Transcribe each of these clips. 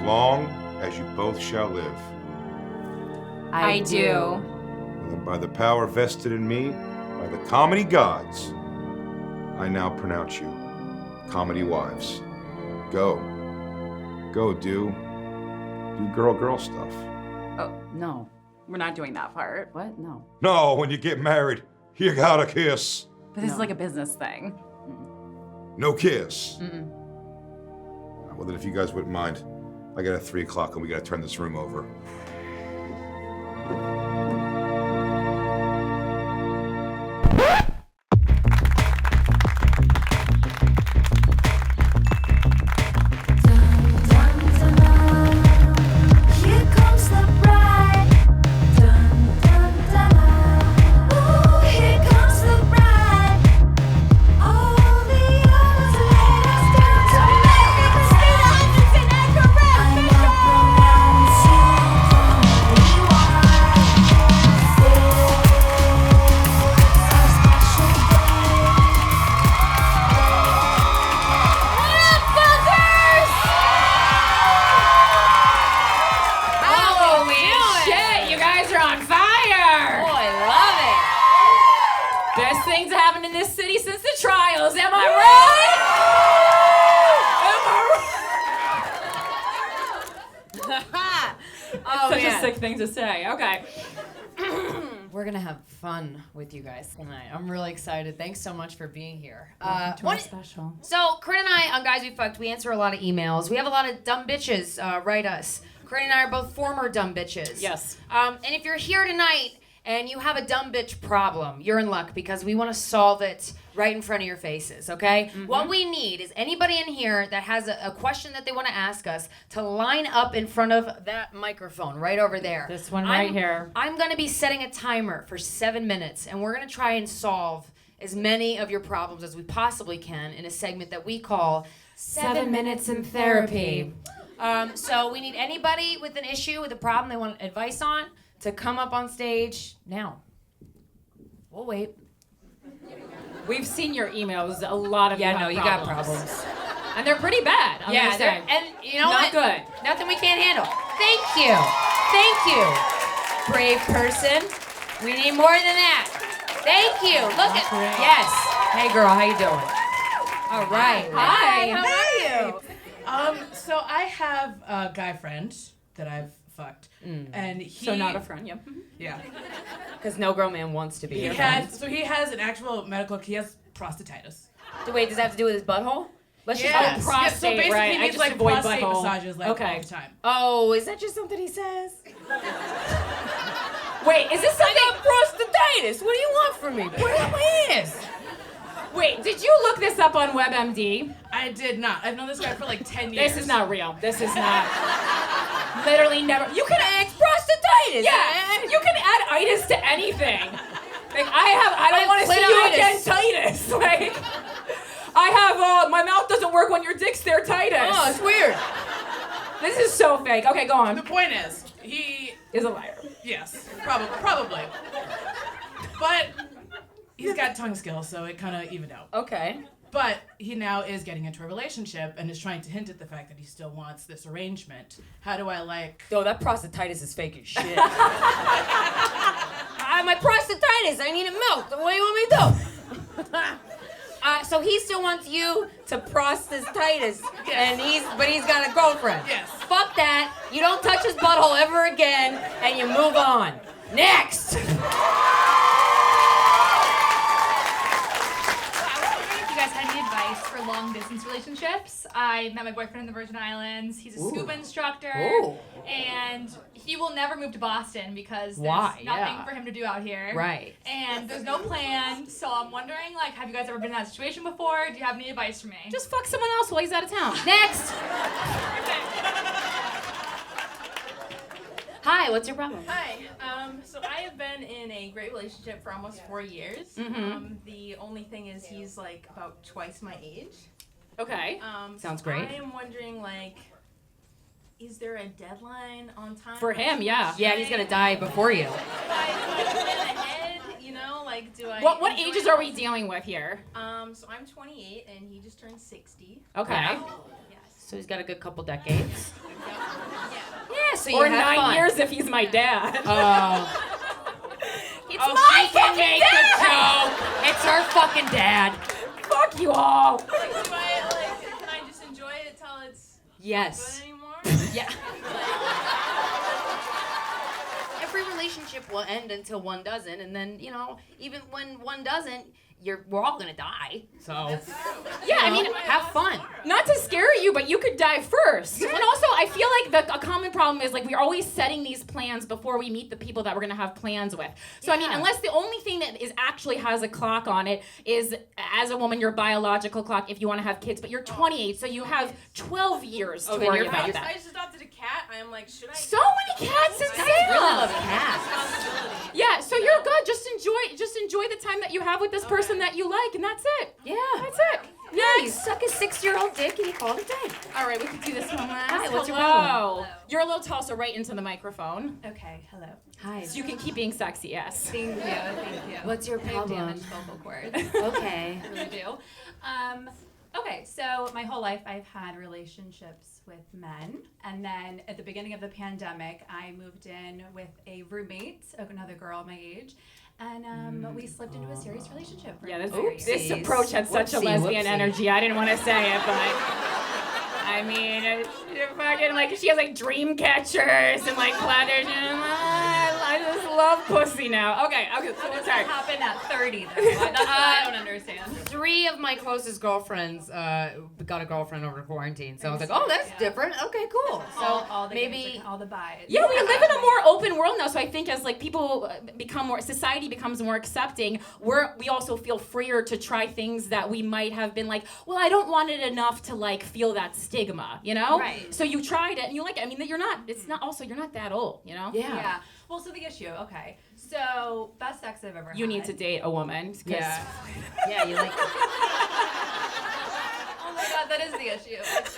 long as you both shall live. I do. And by the power vested in me by the comedy gods, I now pronounce you comedy wives. Go, do girl stuff. Oh, no. We're not doing that part. What? No. No, when you get married, you gotta kiss. But this is like a business thing. No kiss. Mm-mm. Well, then if you guys wouldn't mind, I got at 3 o'clock and we gotta turn this room over. Thing to say. Okay. We're gonna have fun with you guys tonight. I'm really excited. Thanks so much for being here. Special. So Corinne and I on Guys We Fcked, we answer a lot of emails. We have a lot of dumb bitches write us. Corinne and I are both former dumb bitches. Yes. And if you're here tonight and you have a dumb bitch problem, you're in luck because we want to solve it right in front of your faces, okay? Mm-hmm. What we need is anybody in here that has a question that they want to ask us to line up in front of that microphone right over there. This one right here. I'm going to be setting a timer for 7 minutes, and we're going to try and solve as many of your problems as we possibly can in a segment that we call 7 Minutes in Therapy. So we need anybody with an issue, with a problem they want advice on, to come up on stage now. We'll wait. We've seen your emails. A lot of you got problems. And they're pretty bad. And you know Not what? good. Nothing we can't handle. Thank you. Brave person. We need more than that. Thank you. Look at great. Yes. Hey girl, how you doing? All right. Hi. How are you? So I have a guy friend that I've fucked, and he. So not a friend. Yep. Yeah. Because no grown man wants to be. He has an actual medical. He has prostatitis. Wait, does that have to do with his butthole? Let's Yes. just prostate, so basically right. he I needs just like avoid prostate butthole. massages like Okay. all the time. Oh, is that just something he says? Wait, is this something? I got prostatitis. What do you want from me? Put it up my ass. Wait, did you look this up on WebMD? I did not. I've known this guy for like 10 years. This is not real. This is not. Literally never. You can It's prostatitis. Yeah, you can add itis to anything. Like I don't want to see you again, titus. Like I have my mouth doesn't work when your dick's there, titus. Oh, it's weird. This is so fake. Okay, go on. The point is, he Is a liar. yes, probably, but he's got tongue skills, so it kind of evened out. Okay. But he now is getting into a relationship and is trying to hint at the fact that he still wants this arrangement. How do I Yo, that prostatitis is fake as shit. My prostatitis, I need it milked. What do you want me to do? So he still wants you to prostatitis, Yes. but he's got a girlfriend. Yes. Fuck that. You don't touch his butthole ever again, and you move on. Next. You guys had any advice for long distance relationships? I met my boyfriend in the Virgin Islands. He's a scuba instructor. Ooh. And he will never move to Boston because there's Why? nothing Yeah. for him to do out here. Right. And there's no plan. So I'm wondering, like, have you guys ever been in that situation before? Do you have any advice for me? Just fuck someone else while he's out of town. Next. Hi, what's your problem? Hi. So I have been in a great relationship for almost 4 years. The only thing is he's like about twice my age. Okay. Sounds so great. I am wondering, like, is there a deadline on time? For him, yeah. Yeah, he's gonna die before you. Do I plan ahead? You know, like, do I? What enjoy ages it? are we dealing with here? So I'm 28 and he just turned 60. Okay. Yes. so he's got a good couple decades. Yeah, so you Or have 9 fun. years if he's my dad. It's Oh, my she can fucking make dad! the joke. It's her fucking dad. Fuck you all. Can I just enjoy it till it's Yes. good anymore? Yeah. Every relationship will end until one doesn't, and then, even when one doesn't, we're all gonna die. So Yeah, I mean, have fun. not to scare you, but you could die first. And also, I feel like a common problem is like we're always setting these plans before we meet the people that we're gonna have plans with. So I mean, Yeah. unless the only thing that is actually has a clock on it is, as a woman, your biological clock if you want to have kids. But you're 28, so you have 12 years to then worry you're about fine. that. I just adopted a cat. I'm like, should I? So many cats in I really love Salem. cats. Yeah, so you're good. Just enjoy the time that you have with this person that you like, and that's it. Yeah. That's it. Yeah, you suck a 6-year-old dick and you call it a day. All right, we can do this one last. Hi, what's your Hello. problem? You're a little tall, so right into the microphone. Okay, hello. Hi. So you can keep being sexy, yes. Thank you. What's your I have problem? damaged vocal cords. Okay. I really do. Okay, so my whole life I've had relationships with men, and then at the beginning of the pandemic, I moved in with a roommate, another girl my age, and we slipped into a serious relationship. For Yeah, this Oopsies. approach had such a Whoopsie, lesbian whoopsie. energy. I didn't want to say it, but I mean, it fucking like she has like dream catchers and like platters. And I just love pussy now. Okay, so How does sorry. that happen at 30 though? That's what I don't understand. 3 of my closest girlfriends got a girlfriend over quarantine, so I was like, oh, that's different. Okay, cool. So all the maybe gays, all the buys. Yeah, we live in a more open world now, so I think as like people society becomes more accepting, we also feel freer to try things that we might have been like, well, I don't want it enough to like feel that stigma, you know? Right. So you tried it and you like it. I mean, you're not that old, you know? Yeah. Well, so the issue, okay. So, best sex I've ever had. You need to date a woman. 'Cause Yeah. Yeah, you like. Oh my god, that is the issue. I just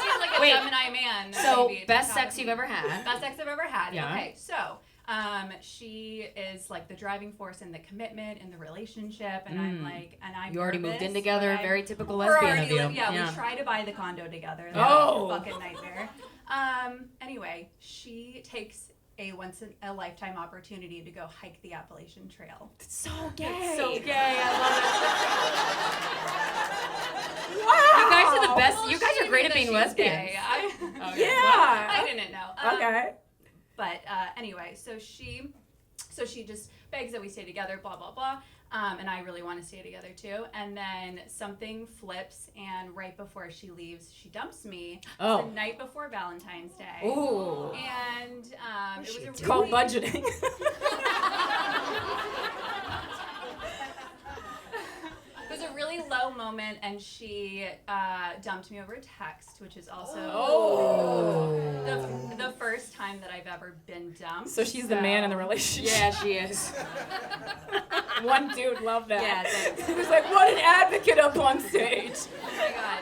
need like a Wait, Gemini man. So, maybe, to best have- sex you've ever had? Best sex I've ever had. Yeah. Okay, so she is like the driving force in the commitment in the relationship, and I'm You already moved in nervous, together. but Very typical we're lesbian already of you. Yeah, we tried to buy the condo together. That Oh. was a fucking nightmare. Anyway, she takes a once in a lifetime opportunity to go hike the Appalachian Trail. It's so gay. It's so gay. I love it. Wow. You guys are the best. Well, You guys she are great knew at that being she was lesbians. gay. Yeah. I didn't know. Okay. But anyway, so she just begs that we stay together, blah, blah, blah. And I really want to stay together too. And then something flips, and right before she leaves, she dumps me. Oh. It's the night before Valentine's Day. Ooh. And it was a It's called really- budgeting. It was a really low moment, and she dumped me over text, which is also the first time that I've ever been dumped. So she's the man in the relationship. Yeah, she is. One dude loved that. Yeah, thanks. He was like, what an advocate up on stage. Oh my god.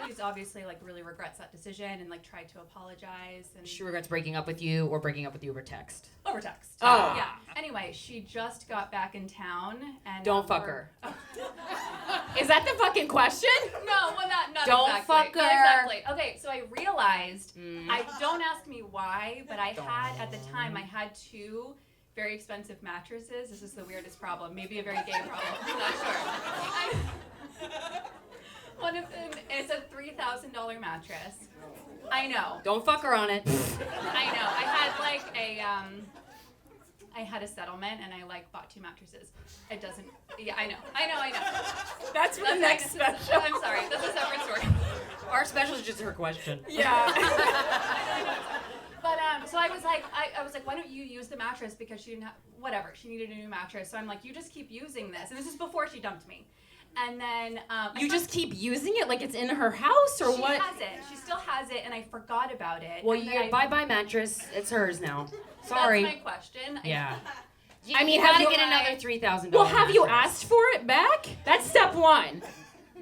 She's obviously like really regrets that decision and like tried to apologize and She regrets breaking up with you or breaking up with you over text. over text. Oh. Yeah. Anyway, she just got back in town and Don't fuck her. Is that the fucking question? No, well not Don't exactly. fuck Not her. exactly. Okay, so I realized don't ask me why, but I had at the time I had 2 very expensive mattresses. This is the weirdest problem. Maybe a very gay problem. I'm not sure. One of them is a $3,000 mattress. I know. Don't fuck her on it. I know. I had like I had a settlement and I like bought 2 mattresses. It doesn't. Yeah, I know. That's for the next special. I'm sorry. That's a separate story. Our special is just her question. Yeah. But so I was like, why don't you use the mattress, because she didn't have whatever. She needed a new mattress. So I'm like, you just keep using this. And this is before she dumped me. And then You just keep using it like it's in her house or she what? has it. She still has it, and I forgot about it. Well, and then your bye-bye mattress, it's hers now. Sorry. That's my question. Yeah. I mean, you have gotta you- get another $3,000. Well, have you mattress. asked for it back? That's step 1.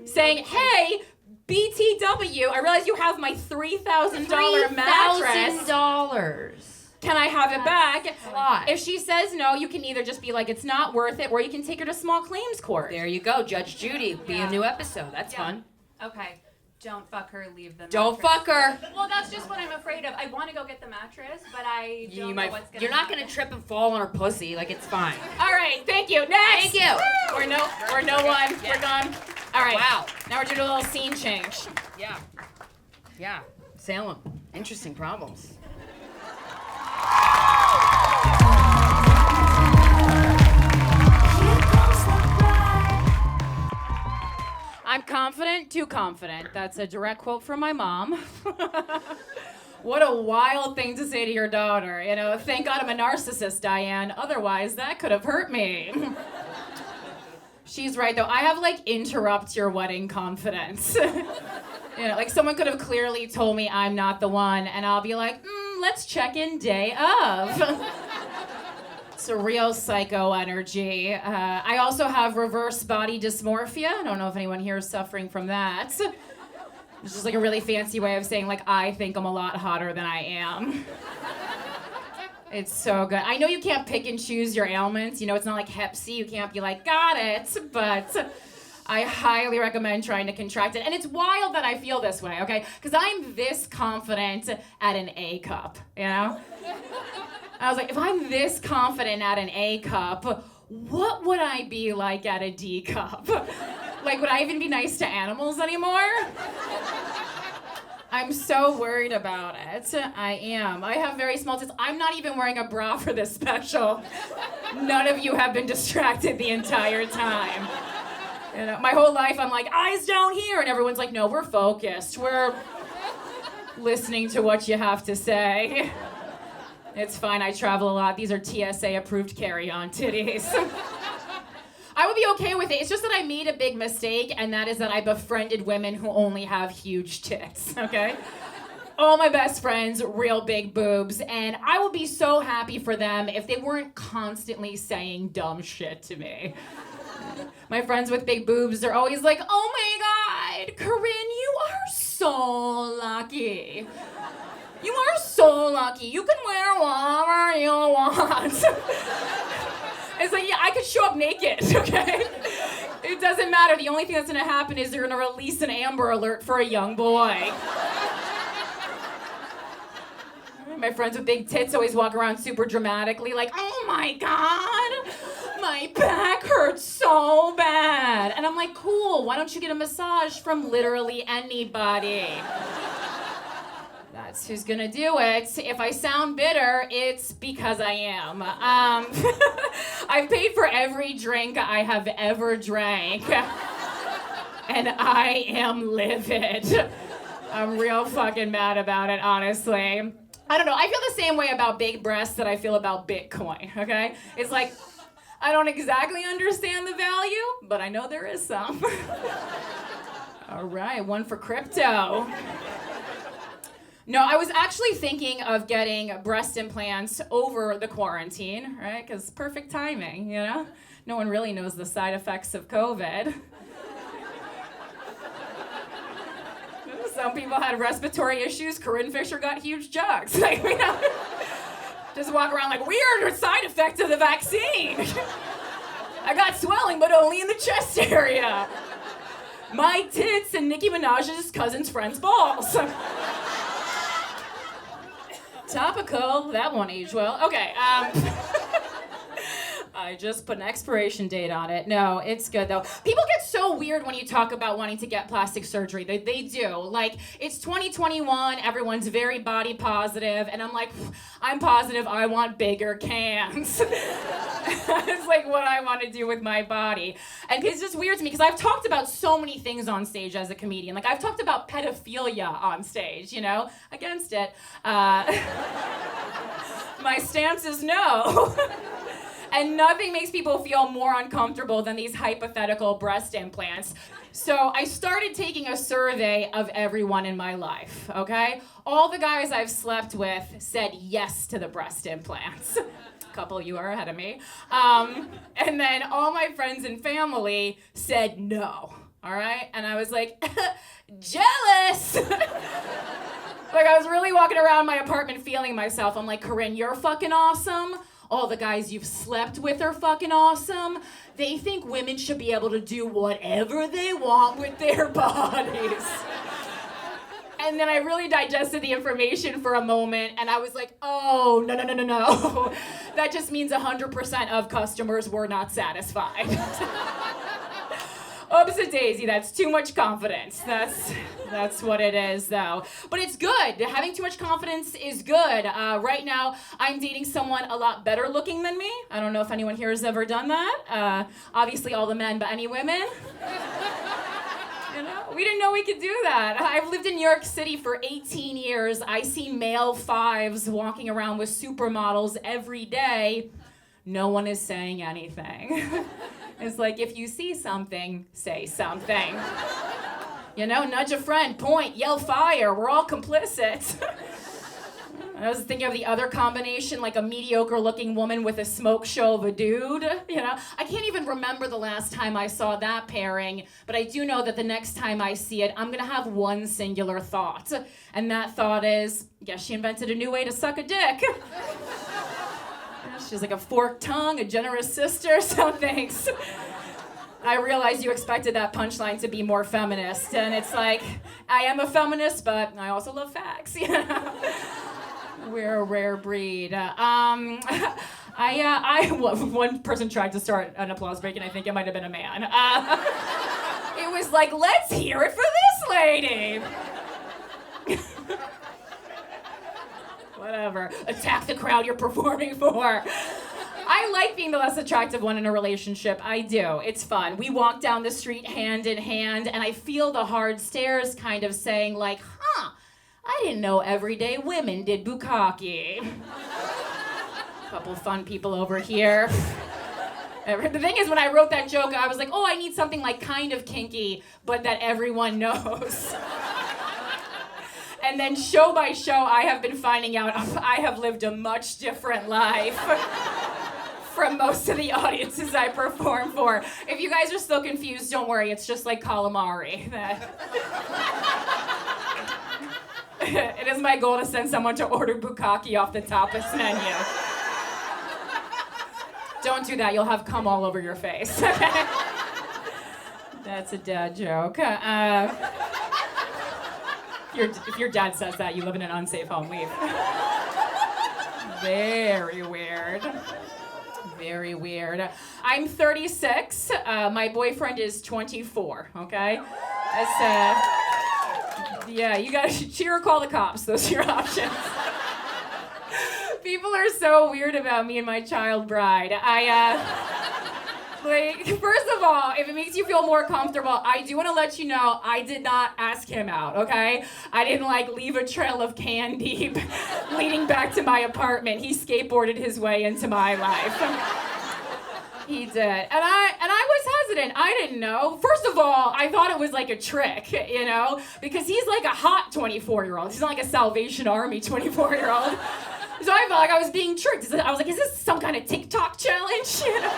Saying, hey, BTW, I realize you have my $3,000 mattress. $3,000. Can I have it back? A lot. If she says no, you can either just be like, it's not worth it, or you can take her to small claims court. There you go, Judge Judy. Be Yeah. a new episode. That's Yeah. fun. Okay. don't fuck her, leave the Don't mattress. fuck her. Well, that's just what I'm afraid of. I want to go get the mattress, but I don't know what's gonna You're not happen. gonna trip and fall on her pussy. Like, it's fine. All right, thank you. Next. Thank you. We're no one. Yeah. We're done. All right. Wow. Now we're doing a little scene change. Yeah. Salem. Interesting problems. I'm confident, too confident. That's a direct quote from my mom. What a wild thing to say to your daughter. You know, thank God I'm a narcissist, Diane. Otherwise, that could have hurt me. She's right, though. I have, like, interrupt your wedding confidence. You know, like, someone could have clearly told me I'm not the one, and I'll be like, let's check in day of. It's a real psycho energy. I also have reverse body dysmorphia. I don't know if anyone here is suffering from that. It's just like a really fancy way of saying, like, I think I'm a lot hotter than I am. It's so good. I know you can't pick and choose your ailments. You know, it's not like Hep C. You can't be like, got it. But I highly recommend trying to contract it. And it's wild that I feel this way, okay? Because I'm this confident at an A cup, you know? I was like, if I'm this confident at an A cup, what would I be like at a D cup? Like, would I even be nice to animals anymore? I'm so worried about it. I am. I have very small tits. I'm not even wearing a bra for this special. None of you have been distracted the entire time. You know, my whole life I'm like, eyes down here, and everyone's like, no, we're focused. We're listening to what you have to say. It's fine, I travel a lot. These are TSA approved carry-on titties. I would be okay with it. It's just that I made a big mistake, and that is that I befriended women who only have huge tits, okay? All my best friends, real big boobs, and I would be so happy for them if they weren't constantly saying dumb shit to me. My friends with big boobs, they're always like, oh my God, Corinne, you are so lucky. You are so lucky. You can wear whatever you want. It's like, yeah, I could show up naked, okay? It doesn't matter. The only thing that's gonna happen is they're gonna release an Amber Alert for a young boy. My friends with big tits always walk around super dramatically like, oh my God, my back hurts so bad. And I'm like, cool, why don't you get a massage from literally anybody? That's who's gonna do it. If I sound bitter, it's because I am. I've paid for every drink I have ever drank. And I am livid. I'm real fucking mad about it, honestly. I don't know, I feel the same way about big breasts that I feel about Bitcoin, okay? It's like, I don't exactly understand the value, but I know there is some. All right, one for crypto. No, I was actually thinking of getting breast implants over the quarantine, right? Because perfect timing, you know? No one really knows the side effects of COVID. Some people had respiratory issues. Corinne Fisher got huge jugs. Like, you know, just walk around like, weird side effect of the vaccine. I got swelling, but only in the chest area. My tits and Nicki Minaj's cousin's friend's balls. Topical, that won't age well. Okay, I just put an expiration date on it. No, it's good though. People get so weird when you talk about wanting to get plastic surgery. They do. Like, it's 2021, everyone's very body positive, and I'm like, I'm positive I want bigger cans. It's like what I want to do with my body. And it's just weird to me because I've talked about so many things on stage as a comedian. Like, I've talked about pedophilia on stage, you know, against it. My stance is no. And nothing makes people feel more uncomfortable than these hypothetical breast implants. So I started taking a survey of everyone in my life, okay? All the guys I've slept with said yes to the breast implants. A couple of you are ahead of me. And then all my friends and family said no, all right? And I was like, jealous! Like, I was really walking around my apartment feeling myself. I'm like, Corinne, you're fucking awesome. All the guys you've slept with are fucking awesome. They think women should be able to do whatever they want with their bodies. And then I really digested the information for a moment, and I was like, oh, no. That just means 100% of customers were not satisfied. Oops-a-daisy, that's too much confidence. That's what it is, though. But it's good. Having too much confidence is good. Right now, I'm dating someone a lot better looking than me. I don't know if anyone here has ever done that. Obviously, all the men, but any women? You know, we didn't know we could do that. I've lived in New York City for 18 years. I see male fives walking around with supermodels every day. No one is saying anything. It's like, if you see something, say something. You know, nudge a friend, point, yell fire. We're all complicit. I was thinking of the other combination, like a mediocre-looking woman with a smoke show of a dude. You know, I can't even remember the last time I saw that pairing, but I do know that the next time I see it, I'm gonna have one singular thought. And that thought is, guess she invented a new way to suck a dick. She's like a forked tongue, a generous sister, so thanks. I realize you expected that punchline to be more feminist, and it's like, I am a feminist, but I also love facts, you know? We're a rare breed. One person tried to start an applause break, and I think it might have been a man. It was like, let's hear it for this lady. Whatever. Attack the crowd you're performing for. I like being the less attractive one in a relationship. I do. It's fun. We walk down the street hand in hand, and I feel the hard stares kind of saying, like, I didn't know everyday women did bukkake. Couple fun people over here. The thing is, when I wrote that joke, I was like, I need something like kind of kinky, but that everyone knows. And then show by show, I have been finding out I have lived a much different life from most of the audiences I perform for. If you guys are still confused, don't worry, it's just like calamari. It is my goal to send someone to order bukkake off the tapas menu. Don't do that, you'll have cum all over your face. That's a dad joke. If your dad says that, you live in an unsafe home, leave. Very weird. Very weird. I'm 36. My boyfriend is 24, okay? That's, yeah, you guys should cheer or call the cops. Those are your options. People are so weird about me and my child bride. Like, first of all, if it makes you feel more comfortable, I do want to let you know I did not ask him out, okay? I didn't, leave a trail of candy leading back to my apartment. He skateboarded his way into my life. He did. And I was hesitant. I didn't know. First of all, I thought it was like a trick, you know? Because he's like a hot 24-year-old. He's not like a Salvation Army 24-year-old. So I felt like I was being tricked. I was like, is this some kind of TikTok challenge? You know?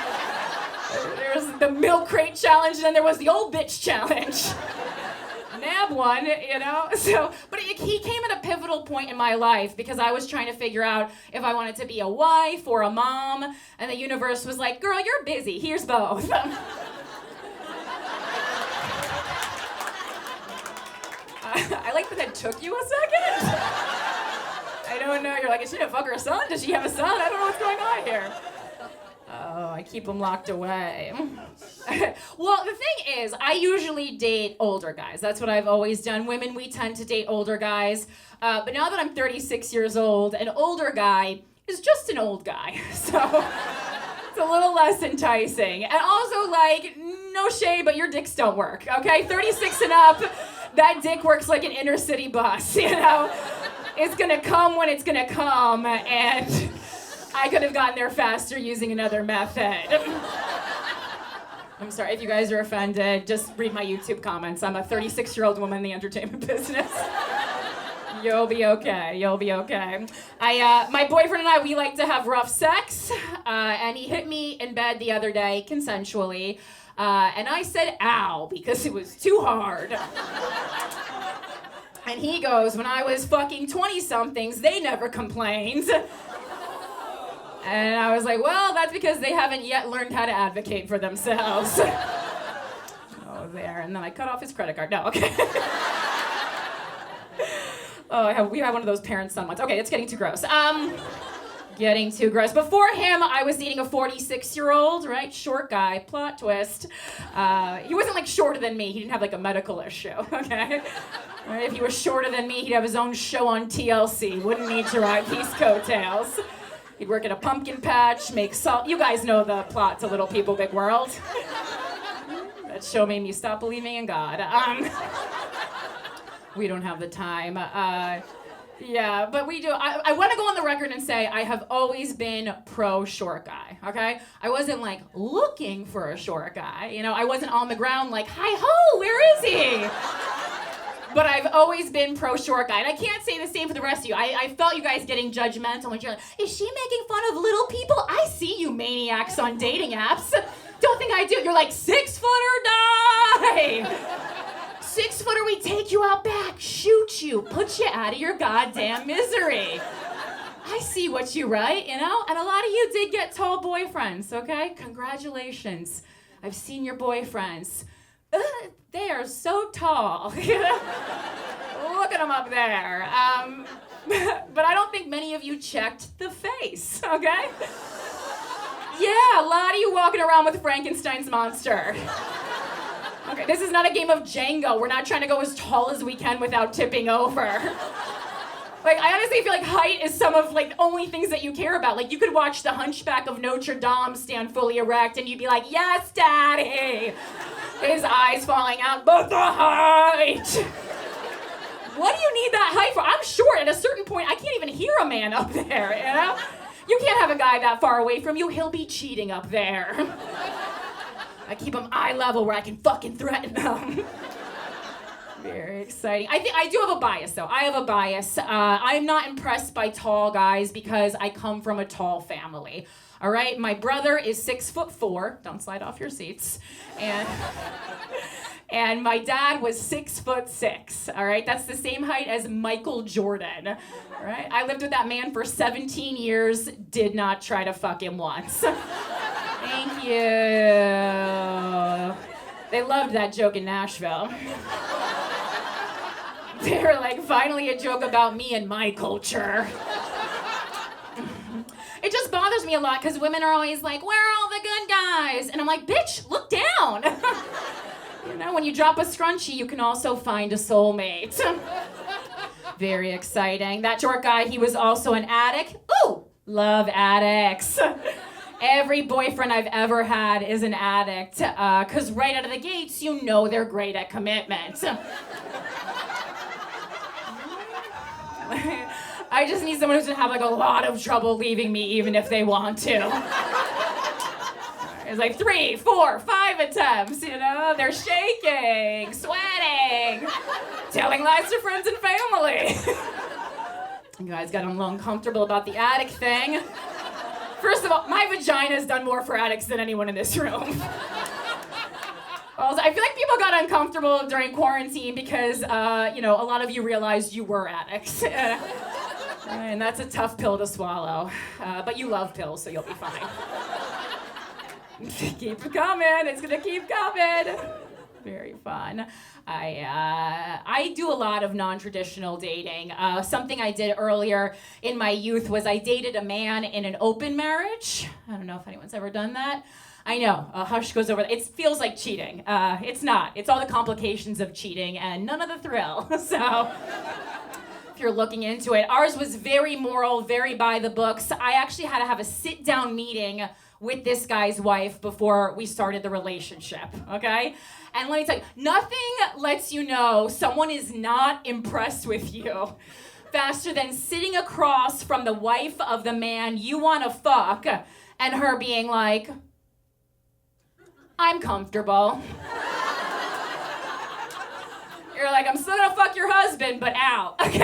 There was the milk crate challenge, and then there was the old bitch challenge. Nab one, you know? But he came at a pivotal point in my life because I was trying to figure out if I wanted to be a wife or a mom, and the universe was like, girl, you're busy, here's both. I like that it took you a second. I don't know, you're like, is she gonna fuck her son? Does she have a son? I don't know what's going on here. Oh, I keep them locked away. Well, the thing is, I usually date older guys. That's what I've always done. Women, we tend to date older guys. But now that I'm 36 years old, an older guy is just an old guy. So it's a little less enticing. And also, no shade, but your dicks don't work, okay? 36 and up, that dick works like an inner city bus, you know? It's gonna come when it's gonna come, and I could have gotten there faster using another method. I'm sorry, if you guys are offended, just read my YouTube comments. I'm a 36-year-old woman in the entertainment business. You'll be okay, you'll be okay. My boyfriend and I, we like to have rough sex, and he hit me in bed the other day, consensually, and I said, ow, because it was too hard. And he goes, when I was fucking 20-somethings, they never complained. And I was like, well, that's because they haven't yet learned how to advocate for themselves. Oh, there. And then I cut off his credit card. No, okay. Oh, we have one of those parent-son ones. Okay, it's getting too gross. Getting too gross. Before him, I was dating a 46-year-old, right? Short guy, plot twist. He wasn't like shorter than me. He didn't have like a medical issue, okay? Right? If he was shorter than me, he'd have his own show on TLC. Wouldn't need to ride these coattails. He'd work at a pumpkin patch, make salt. You guys know the plot to Little People, Big World. That show made me stop believing in God. We don't have the time. Yeah, but we do. I want to go on the record and say I have always been pro short guy, okay? I wasn't like looking for a short guy, you know? I wasn't on the ground like, hi ho, where is he? But I've always been pro short guy. And I can't say the same for the rest of you. I felt you guys getting judgmental when you're like, is she making fun of little people? I see you maniacs on dating apps. Don't think I do. You're like, 6 foot or die. 6 footer, we take you out back, shoot you, put you out of your goddamn misery. I see what you write, you know? And a lot of you did get tall boyfriends, okay? Congratulations. I've seen your boyfriends. They are so tall. Look at them up there. But I don't think many of you checked the face, okay? Yeah, a lot of you walking around with Frankenstein's monster. Okay, this is not a game of Jenga. We're not trying to go as tall as we can without tipping over. Like, I honestly feel like height is some of, like, only things that you care about. Like, you could watch the Hunchback of Notre Dame stand fully erect and you'd be like, yes, daddy! His eyes falling out, but the height! What do you need that height for? I'm short. At a certain point, I can't even hear a man up there, you know? You can't have a guy that far away from you. He'll be cheating up there. I keep him eye level where I can fucking threaten him. Very exciting. I think I do have a bias, though. I have a bias. I'm not impressed by tall guys because I come from a tall family. All right, my brother is 6'4". Don't slide off your seats. And my dad was 6'6". All right, that's the same height as Michael Jordan. All right, I lived with that man for 17 years. Did not try to fuck him once. Thank you. They loved that joke in Nashville. They were like, finally a joke about me and my culture. It just bothers me a lot because women are always like, where are all the good guys? And I'm like, bitch, look down. You know, when you drop a scrunchie, you can also find a soulmate. Very exciting. That short guy, he was also an addict. Ooh, love addicts. Every boyfriend I've ever had is an addict, because right out of the gates, you know they're great at commitment. I just need someone who's gonna have like a lot of trouble leaving me even if they want to. It's like 3, 4, 5 attempts, you know? They're shaking, sweating, telling lies to friends and family. You guys got a little uncomfortable about the addict thing. First of all, my vagina's done more for addicts than anyone in this room. Also, I feel like people got uncomfortable during quarantine because, you know, a lot of you realized you were addicts. And that's a tough pill to swallow. But you love pills, so you'll be fine. Keep it coming. It's gonna keep coming. Very fun. I do a lot of non-traditional dating. Something I did earlier in my youth was I dated a man in an open marriage. I don't know if anyone's ever done that. I know, a hush goes over. It feels like cheating. It's not. It's all the complications of cheating and none of the thrill. So if you're looking into it, ours was very moral, very by the books. I actually had to have a sit-down meeting with this guy's wife before we started the relationship, okay? And let me tell you, nothing lets you know someone is not impressed with you faster than sitting across from the wife of the man you want to fuck and her being like, I'm comfortable. You're like, I'm still gonna fuck your husband, but out, okay?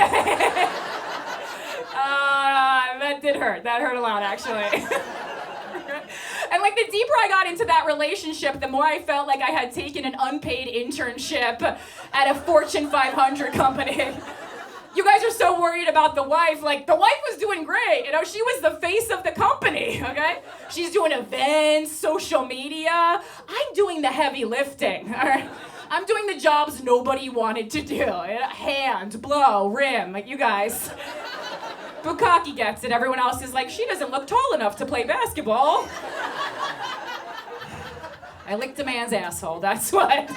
That did hurt. That hurt a lot, actually. And like the deeper I got into that relationship, the more I felt like I had taken an unpaid internship at a Fortune 500 company. You guys are so worried about the wife. Like, the wife was doing great. You know, she was the face of the company, okay? She's doing events, social media. I'm doing the heavy lifting, all right? I'm doing the jobs nobody wanted to do. Hand, blow, rim, you guys. Bukkake gets it. Everyone else is like, she doesn't look tall enough to play basketball. I licked a man's asshole, that's what.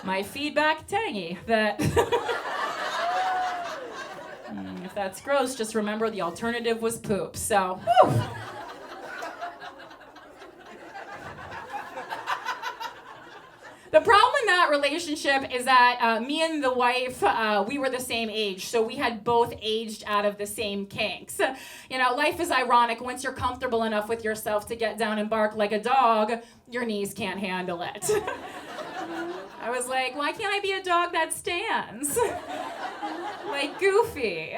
My feedback tangy. That. If that's gross, just remember the alternative was poop, so. Whew. The problem in that relationship is that me and the wife, we were the same age, so we had both aged out of the same kinks. You know, life is ironic. Once you're comfortable enough with yourself to get down and bark like a dog, your knees can't handle it. I was like, why can't I be a dog that stands? Like Goofy.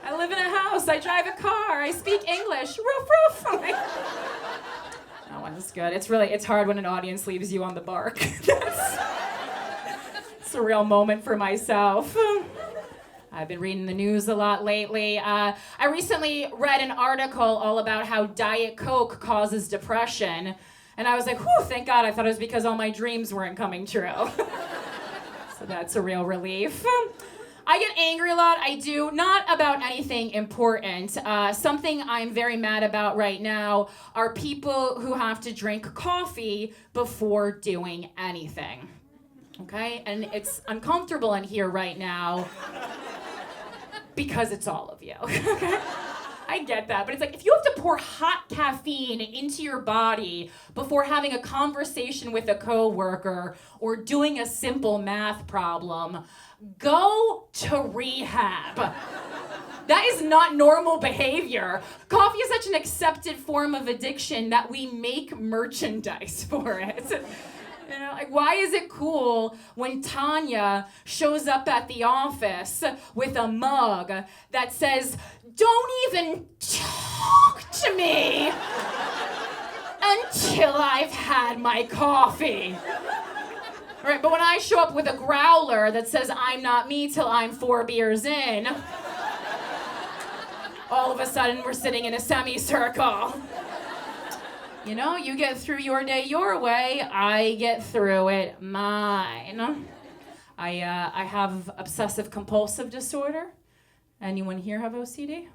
I live in a house, I drive a car, I speak English, roof, roof. That one is good. It's hard when an audience leaves you on the bark. It's a real moment for myself. I've been reading the news a lot lately. I recently read an article all about how Diet Coke causes depression. And I was like, whew, thank God. I thought it was because all my dreams weren't coming true. So that's a real relief. I get angry a lot, I do, not about anything important. Something I'm very mad about right now are people who have to drink coffee before doing anything. Okay? And it's uncomfortable in here right now because it's all of you. I get that, but it's like, if you have to pour hot caffeine into your body before having a conversation with a coworker or doing a simple math problem, go to rehab. That is not normal behavior. Coffee is such an accepted form of addiction that we make merchandise for it. You know, like, why is it cool when Tanya shows up at the office with a mug that says, "Don't even talk to me until I've had my coffee"? All right, but when I show up with a growler that says, "I'm not me till I'm 4 beers in," all of a sudden we're sitting in a semicircle. You know, you get through your day your way, I get through it mine. I have obsessive compulsive disorder. Anyone here have OCD?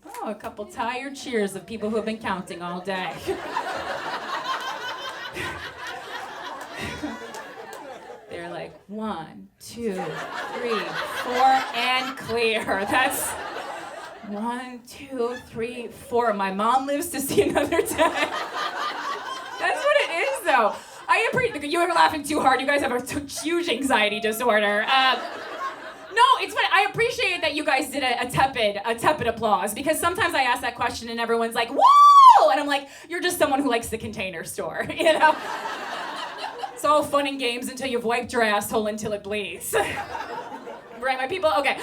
Oh, a couple tired cheers of people who have been counting all day. They're like 1, 2, 3, 4, and clear. That's 1, 2, 3, 4. My mom lives to see another day. That's what it is, though. You are laughing too hard. You guys have a huge anxiety disorder. No, it's funny. I appreciate that you guys did a tepid applause, because sometimes I ask that question and everyone's like, "Whoa!" And I'm like, you're just someone who likes the Container Store, you know? It's all fun and games until you've wiped your asshole until it bleeds. Right, my people? Okay.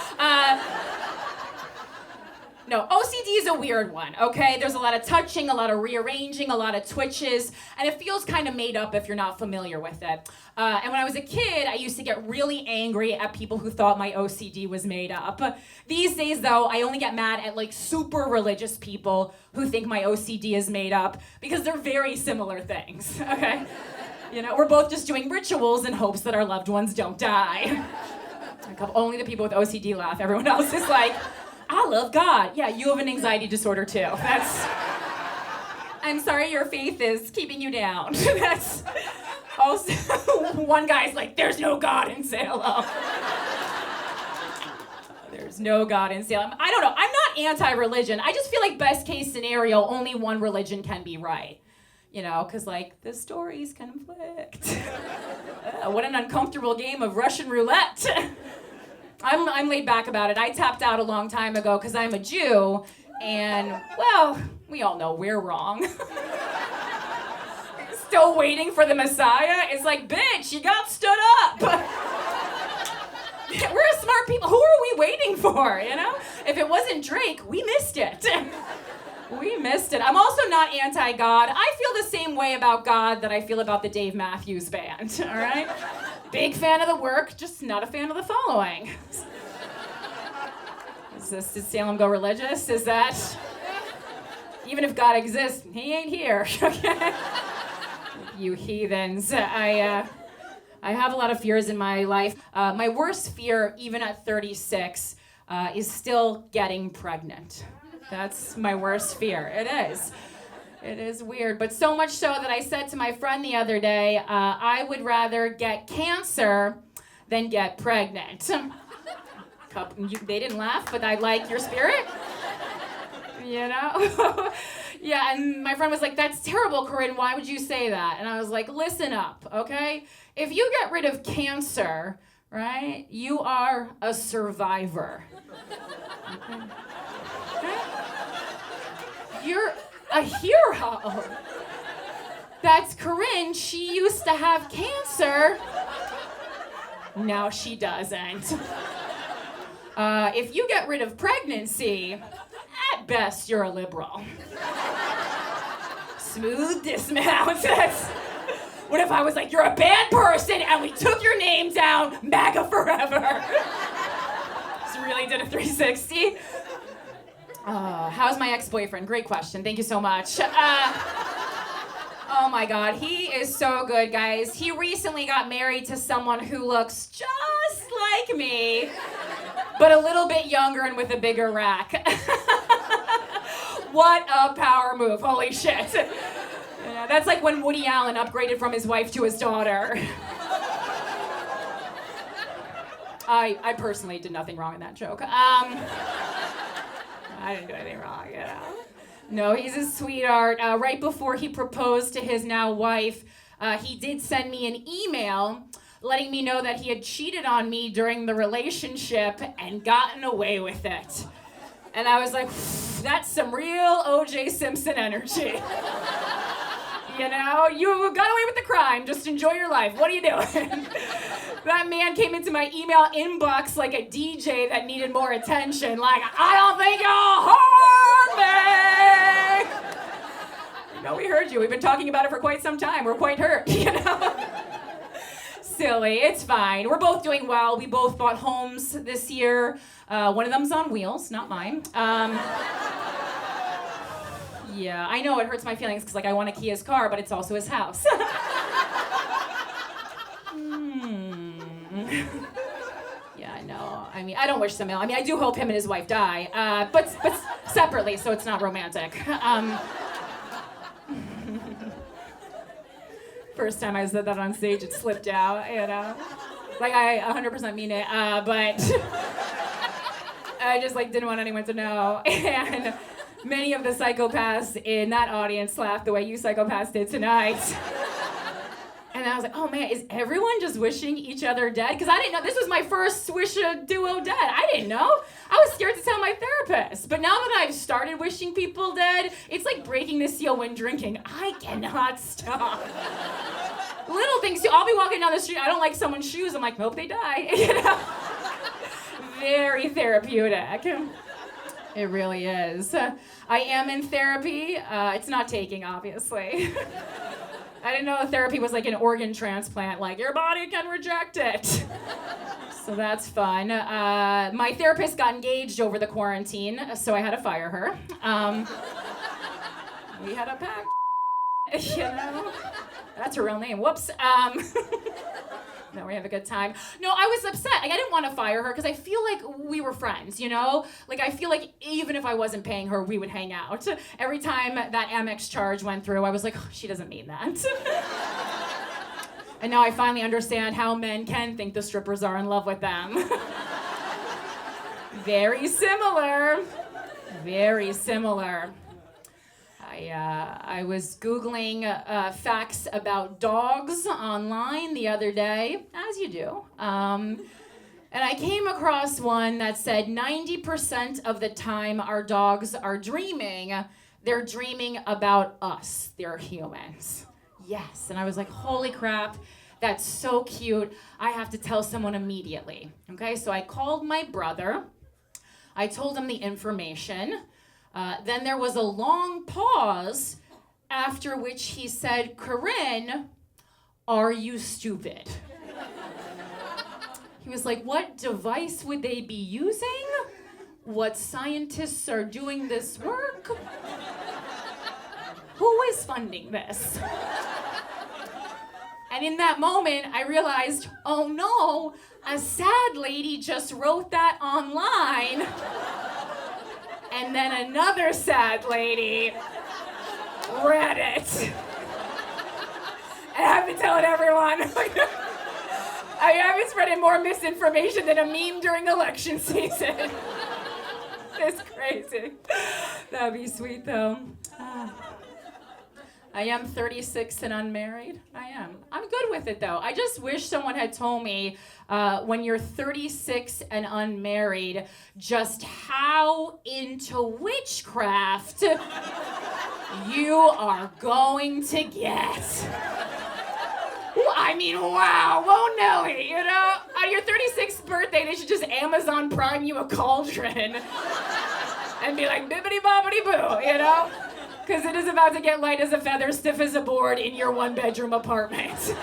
No, OCD is a weird one, okay? There's a lot of touching, a lot of rearranging, a lot of twitches, and it feels kind of made up if you're not familiar with it. And when I was a kid, I used to get really angry at people who thought my OCD was made up. These days, though, I only get mad at, like, super religious people who think my OCD is made up, because they're very similar things, okay? You know, we're both just doing rituals in hopes that our loved ones don't die. Only the people with OCD laugh. Everyone else is like, "I love God." Yeah, you have an anxiety disorder too. I'm sorry your faith is keeping you down. That's also, one guy's like, "There's no God in Salem." There's no God in Salem. I don't know, I'm not anti-religion. I just feel like best case scenario, only one religion can be right. You know, because, like, the stories conflict. What an uncomfortable game of Russian roulette. I'm laid back about it. I tapped out a long time ago because I'm a Jew, and, well, we all know we're wrong. Still waiting for the Messiah? It's like, bitch, you got stood up. We're smart people. Who are we waiting for, you know? If it wasn't Drake, we missed it. We missed it. I'm also not anti-God. I feel the same way about God that I feel about the Dave Matthews Band, all right? Big fan of the work, just not a fan of the following. Did Salem go religious? Is that, even if God exists, he ain't here, okay? You heathens. I have a lot of fears in my life. My worst fear, even at 36, is still getting pregnant. That's my worst fear. It is. It is weird, but so much so that I said to my friend the other day, I would rather get cancer than get pregnant. They didn't laugh, but I like your spirit. You know? Yeah, and my friend was like, that's terrible, Corinne. Why would you say that? And I was like, listen up, okay? If you get rid of cancer, right, you are a survivor. Okay? Okay? You're a hero. That's Corinne. She used to have cancer. Now she doesn't. If you get rid of pregnancy, at best you're a liberal. Smooth dismount. What if I was like, you're a bad person and we took your name down, MAGA forever? Just really did a 360. How's my ex-boyfriend? Great question. Thank you so much. Oh my God, he is so good, guys. He recently got married to someone who looks just like me, but a little bit younger and with a bigger rack. What a power move, holy shit. Yeah, that's like when Woody Allen upgraded from his wife to his daughter. I personally did nothing wrong in that joke. I didn't do anything wrong, you know. No, he's a sweetheart. Right before he proposed to his now wife, he did send me an email letting me know that he had cheated on me during the relationship and gotten away with it. And I was like, that's some real O.J. Simpson energy. You know, you got away with the crime. Just enjoy your life. What are you doing? That man came into my email inbox like a DJ that needed more attention. Like, I don't think you'll harm me. You know, we heard you. We've been talking about it for quite some time. We're quite hurt, you know? Silly. It's fine. We're both doing well. We both bought homes this year. One of them's on wheels, not mine. Yeah, I know it hurts my feelings because, like, I want a Kia's car, but it's also his house. Yeah, I know. I mean, I don't wish them ill. I mean, I do hope him and his wife die, but separately, so it's not romantic. First time I said that on stage, it slipped out, you know? Like, I 100% mean it, but I just, like, didn't want anyone to know. And many of the psychopaths in that audience laughed the way you psychopaths did tonight. And I was like, oh man, is everyone just wishing each other dead? Because I didn't know, this was my first wish a duo dead. I didn't know. I was scared to tell my therapist. But now that I've started wishing people dead, it's like breaking the seal when drinking. I cannot stop. Little things too. I'll be walking down the street, I don't like someone's shoes. I'm like, hope they die. You know? Very therapeutic. It really is. I am in therapy. It's not taking, obviously. I didn't know therapy was like an organ transplant, like your body can reject it. So that's fun. My therapist got engaged over the quarantine, so I had to fire her. We had a pact, you know? That's her real name, whoops. No, we have a good time. No, I was upset. Like, I didn't want to fire her because I feel like we were friends, you know? Like, I feel like even if I wasn't paying her, we would hang out. Every time that Amex charge went through, I was like, oh, she doesn't mean that. And now I finally understand how men can think the strippers are in love with them. Very similar. Very similar. I was Googling facts about dogs online the other day, as you do. And I came across one that said 90% of the time our dogs are dreaming, they're dreaming about us. They're humans. Yes. And I was like, holy crap, that's so cute. I have to tell someone immediately. Okay, so I called my brother. I told him the information. Then there was a long pause, after which he said, Corinne, are you stupid? He was like, what device would they be using? What scientists are doing this work? Who is funding this? And in that moment, I realized, oh no, a sad lady just wrote that online. And then another sad lady read it. And I've been telling everyone, I haven't spreading more misinformation than a meme during election season. It's crazy. That'd be sweet though. I am 36 and unmarried. I am. I'm good with it though. I just wish someone had told me when you're 36 and unmarried just how into witchcraft you are going to get. I mean, wow, whoa Nelly, you know? On your 36th birthday, they should just Amazon Prime you a cauldron and be like, bibbity bobbity boo, you know? Because it is about to get light as a feather, stiff as a board in your one-bedroom apartment.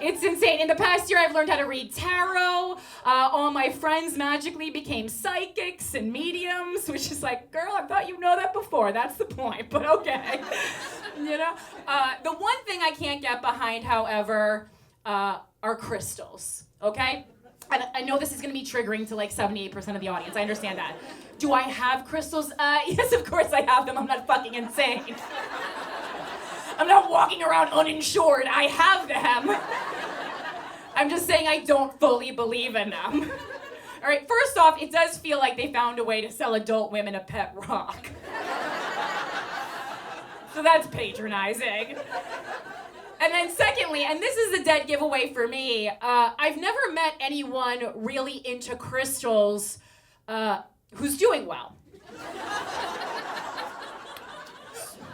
It's insane. In the past year, I've learned how to read tarot. All my friends magically became psychics and mediums, which is like, girl, I thought you know that before. That's the point, but okay. You know? The one thing I can't get behind, however, are crystals, okay? And I know this is going to be triggering to like 78% of the audience. I understand that. Do I have crystals? Yes, of course I have them. I'm not fucking insane. I'm not walking around uninsured. I have them. I'm just saying I don't fully believe in them. All right, first off, it does feel like they found a way to sell adult women a pet rock. So that's patronizing. And then secondly, and this is a dead giveaway for me, I've never met anyone really into crystals who's doing well.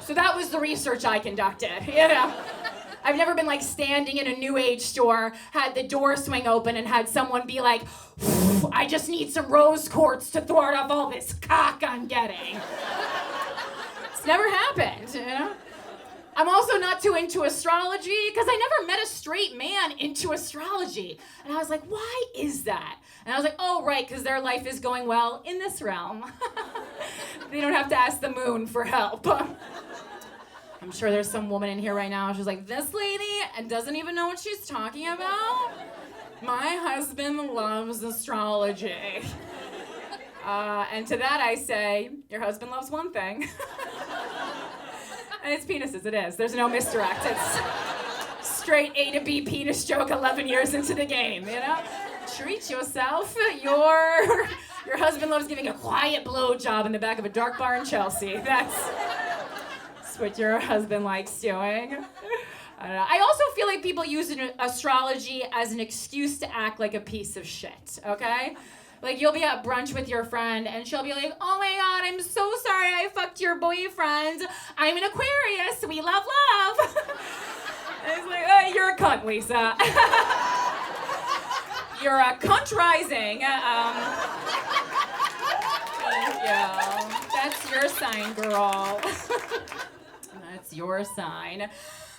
So that was the research I conducted, you know. I've never been like standing in a new age store, had the door swing open and had someone be like, I just need some rose quartz to thwart off all this cock I'm getting. It's never happened, you know. I'm also not too into astrology because I never met a straight man into astrology. And I was like, why is that? And I was like, oh, right, because their life is going well in this realm. They don't have to ask the moon for help. I'm sure there's some woman in here right now. She's like, this lady and doesn't even know what she's talking about? My husband loves astrology. And to that I say, your husband loves one thing. And it's penises, it is. There's no misdirect. It's straight A to B penis joke 11 years into the game, you know? Treat yourself. Your husband loves giving a quiet blowjob in the back of a dark bar in Chelsea. That's what your husband likes doing. I don't know. I also feel like people use astrology as an excuse to act like a piece of shit, okay? Like, you'll be at brunch with your friend, and she'll be like, oh my God, I'm so sorry I fucked your boyfriend. I'm an Aquarius. We love love. And it's like, oh, you're a cunt, Lisa. You're a cunt rising. Thank you. That's your sign, girl. That's your sign.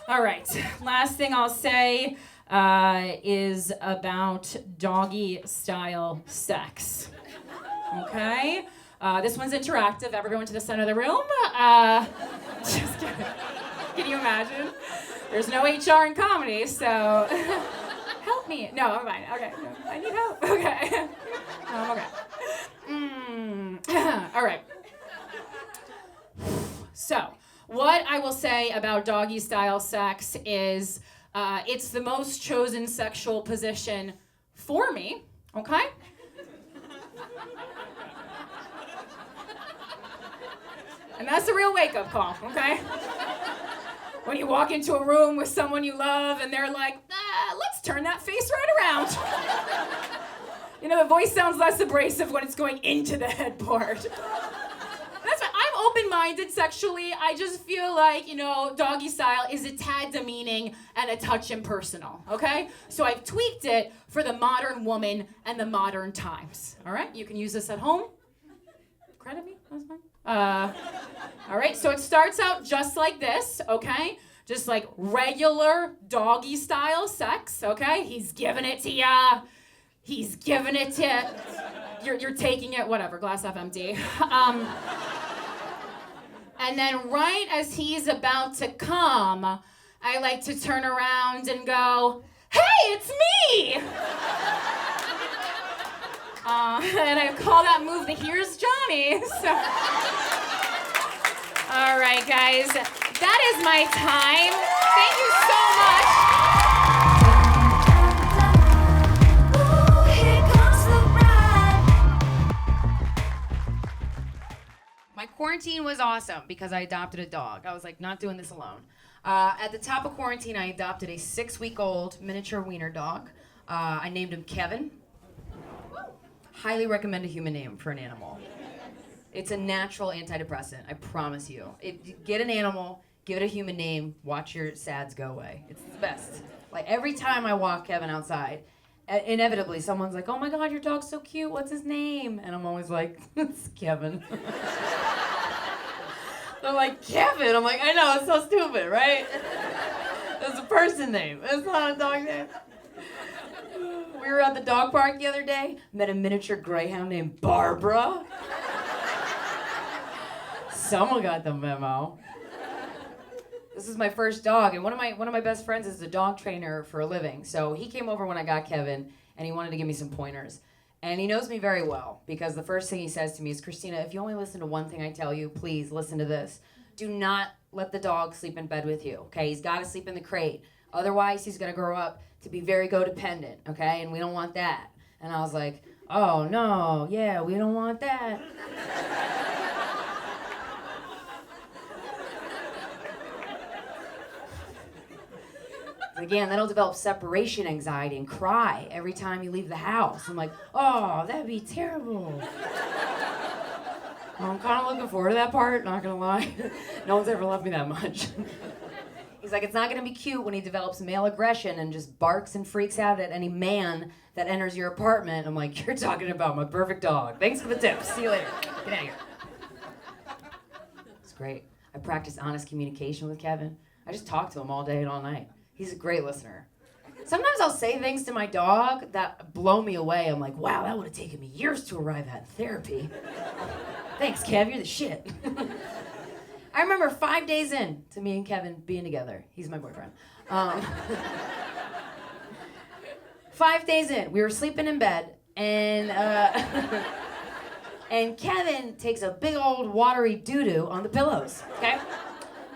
All right, last thing I'll say is about doggy-style sex, okay? This one's interactive. Everyone to the center of the room. Just kidding. Can you imagine? There's no HR in comedy, so help me. No, I'm fine. Okay, no, I need help. Okay. No, I'm okay. All right. So, what I will say about doggy-style sex is it's the most chosen sexual position for me, okay? And that's a real wake-up call, okay? When you walk into a room with someone you love and they're like, let's turn that face right around. You know, the voice sounds less abrasive when it's going into the headboard. That's why I'm open-minded sexually. I just feel like, you know, doggy style is a tad demeaning and a touch impersonal, okay? So I've tweaked it for the modern woman and the modern times, all right? You can use this at home. Credit me, that's fine. All right, so it starts out just like this, okay? Just like regular doggy style sex, okay? He's giving it to ya. He's giving it to ya. You're taking it, whatever, glass half empty. And then right as he's about to come, I like to turn around and go, hey, it's me! And I call that move the Here's Johnny. So. All right, guys, that is my time. Thank you so much. My quarantine was awesome because I adopted a dog. I was like, not doing this alone. At the top of quarantine, I adopted a 6-week-old miniature wiener dog. I named him Kevin. Highly recommend a human name for an animal. It's a natural antidepressant, I promise you. Get an animal, give it a human name, watch your sads go away. It's the best. Like every time I walk Kevin outside, inevitably someone's like, oh my God, your dog's so cute, what's his name? And I'm always like, it's Kevin. They're like, Kevin? I'm like, I know, it's so stupid, right? It's a person name, it's not a dog name. We were at the dog park the other day, met a miniature greyhound named Barbara. Someone got the memo. This is my first dog, and one of my best friends is a dog trainer for a living. So he came over when I got Kevin, and he wanted to give me some pointers. And he knows me very well, because the first thing he says to me is, Krystyna, if you only listen to one thing I tell you, please listen to this. Do not let the dog sleep in bed with you, okay? He's got to sleep in the crate. Otherwise, he's going to grow up to be very codependent, okay? And we don't want that. And I was like, oh, no, yeah, we don't want that. Again, that'll develop separation anxiety and cry every time you leave the house. I'm like, oh, that'd be terrible. I'm kind of looking forward to that part, not gonna lie. No one's ever loved me that much. He's like, it's not gonna be cute when he develops male aggression and just barks and freaks out at any man that enters your apartment. I'm like, you're talking about my perfect dog. Thanks for the tips. See you later. Get out of here. It's great. I practice honest communication with Kevin. I just talk to him all day and all night. He's a great listener. Sometimes I'll say things to my dog that blow me away. I'm like, wow, that would have taken me years to arrive at in therapy. Thanks, Kev, you're the shit. I remember 5 days in to me and Kevin being together. He's my boyfriend. 5 days in, we were sleeping in bed, and and Kevin takes a big old watery doo-doo on the pillows, okay?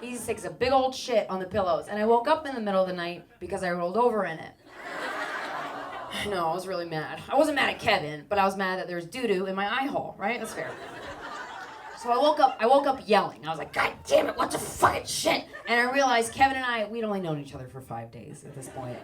He takes a big old shit on the pillows. And I woke up in the middle of the night because I rolled over in it. No, I was really mad. I wasn't mad at Kevin, but I was mad that there was doo-doo in my eye hole, right? That's fair. So I woke up yelling. I was like, God damn it, what the fucking shit? And I realized Kevin and we'd only known each other for 5 days at this point.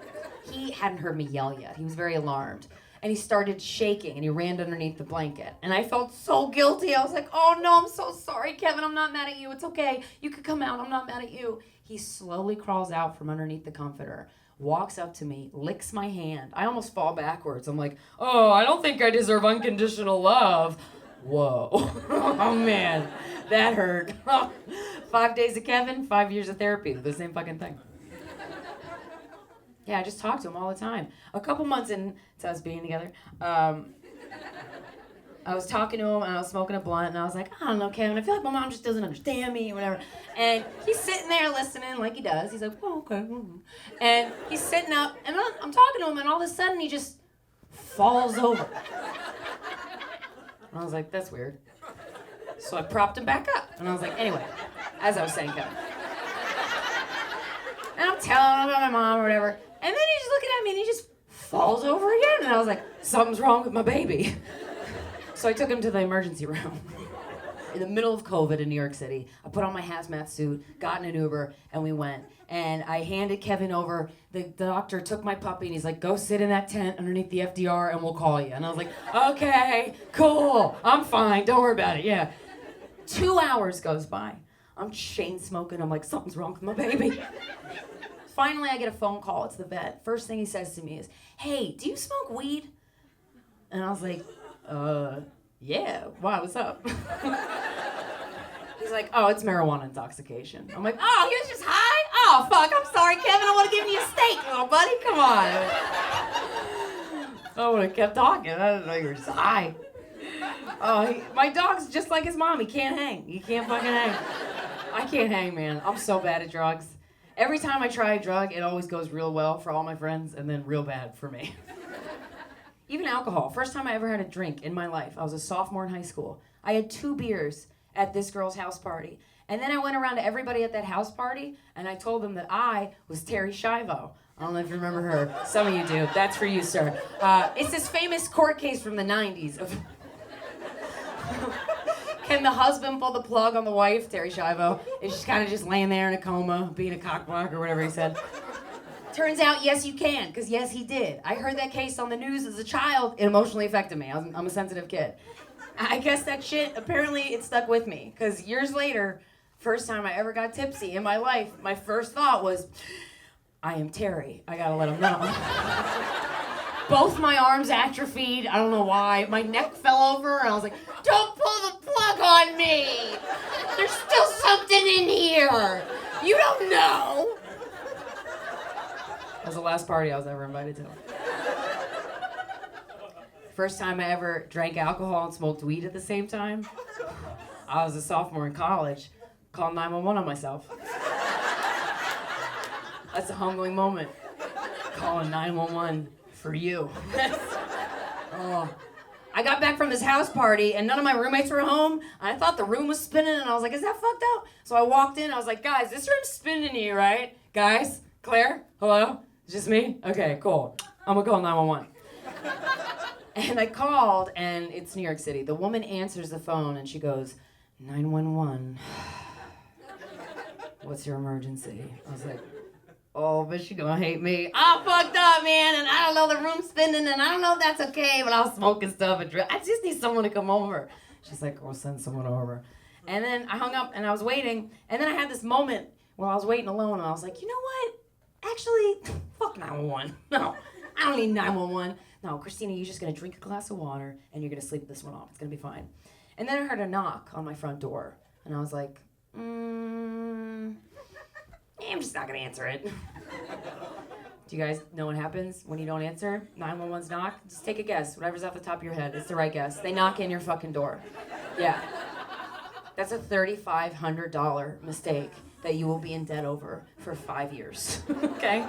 He hadn't heard me yell yet. He was very alarmed. And he started shaking, and he ran underneath the blanket. And I felt so guilty. I was like, oh no, I'm so sorry, Kevin. I'm not mad at you. It's okay. You could come out. I'm not mad at you. He slowly crawls out from underneath the comforter, walks up to me, licks my hand. I almost fall backwards. I'm like, oh, I don't think I deserve unconditional love. Whoa. Oh, man. That hurt. 5 days of Kevin, 5 years of therapy. The same fucking thing. Yeah, I just talk to him all the time. A couple months into us being together, I was talking to him, and I was smoking a blunt, and I was like, I don't know, Kevin, I feel like my mom just doesn't understand me, or whatever. And he's sitting there listening like he does. He's like, oh, okay. And he's sitting up, and I'm talking to him, and all of a sudden, he just falls over. And I was like, that's weird. So I propped him back up, and I was like, anyway, as I was saying, Kevin. And I'm telling him about my mom or whatever. And then he's just looking at me and he just falls over again. And I was like, something's wrong with my baby. So I took him to the emergency room. In the middle of COVID in New York City. I put on my hazmat suit, got in an Uber, and we went. And I handed Kevin over. The doctor took my puppy and he's like, go sit in that tent underneath the FDR and we'll call you. And I was like, okay, cool. I'm fine. Don't worry about it. Yeah. 2 hours goes by. I'm chain smoking. I'm like, something's wrong with my baby. Finally, I get a phone call. It's the vet. First thing he says to me is, hey, do you smoke weed? And I was like, yeah. Why? What's up? He's like, oh, it's marijuana intoxication. I'm like, oh, he was just high? Oh, fuck. I'm sorry, Kevin. I would have given you a steak, little buddy. Come on. I would have kept talking. I didn't know you were just high. Oh, my dog's just like his mom. He can't hang. He can't fucking hang. I can't hang, man. I'm so bad at drugs. Every time I try a drug, it always goes real well for all my friends and then real bad for me. Even alcohol. First time I ever had a drink in my life, I was a sophomore in high school. I had 2 beers at this girl's house party. And then I went around to everybody at that house party, and I told them that I was Terry Schiavo. I don't know if you remember her. Some of you do. That's for you, sir. It's this famous court case from the 90s. Can the husband pull the plug on the wife, Terry Schiavo? Is she kind of just laying there in a coma, being a cockblock or whatever he said? Turns out, yes, you can, because yes, he did. I heard that case on the news as a child. It emotionally affected me. I'm a sensitive kid. I guess that shit, apparently, it stuck with me, because years later, first time I ever got tipsy in my life, my first thought was, I am Terry. I gotta let him know. Both my arms atrophied. I don't know why. My neck fell over, and I was like, don't pull the plug on me. There's still something in here. You don't know. That was the last party I was ever invited to. First time I ever drank alcohol and smoked weed at the same time, I was a sophomore in college. Called 911 on myself. That's a humbling moment. Calling 911 for you. Oh. I got back from this house party and none of my roommates were home. I thought the room was spinning and I was like, is that fucked up? So I walked in, I was like, guys, this room's spinning to you, right? Guys? Claire? Hello? It's just me? Okay, cool. I'm gonna call 911. And I called and it's New York City. The woman answers the phone and she goes, 911. What's your emergency? I was like, oh, but she gonna hate me. I'm fucked up, man, and I don't know, the room's spinning, and I don't know if that's okay, but I was smoking stuff and I just need someone to come over. She's like, we'll send someone over. And then I hung up, and I was waiting, and then I had this moment where I was waiting alone, and I was like, you know what? Actually, fuck 911. No, I don't need 911. No, Christina, you're just gonna drink a glass of water, and you're gonna sleep this one off. It's gonna be fine. And then I heard a knock on my front door, and I was like, I'm just not gonna answer it. Do you guys know what happens when you don't answer? 911's knock? Just take a guess. Whatever's off the top of your head. It's the right guess. They knock in your fucking door. Yeah. That's a $3,500 mistake that you will be in debt over for 5 years. Okay?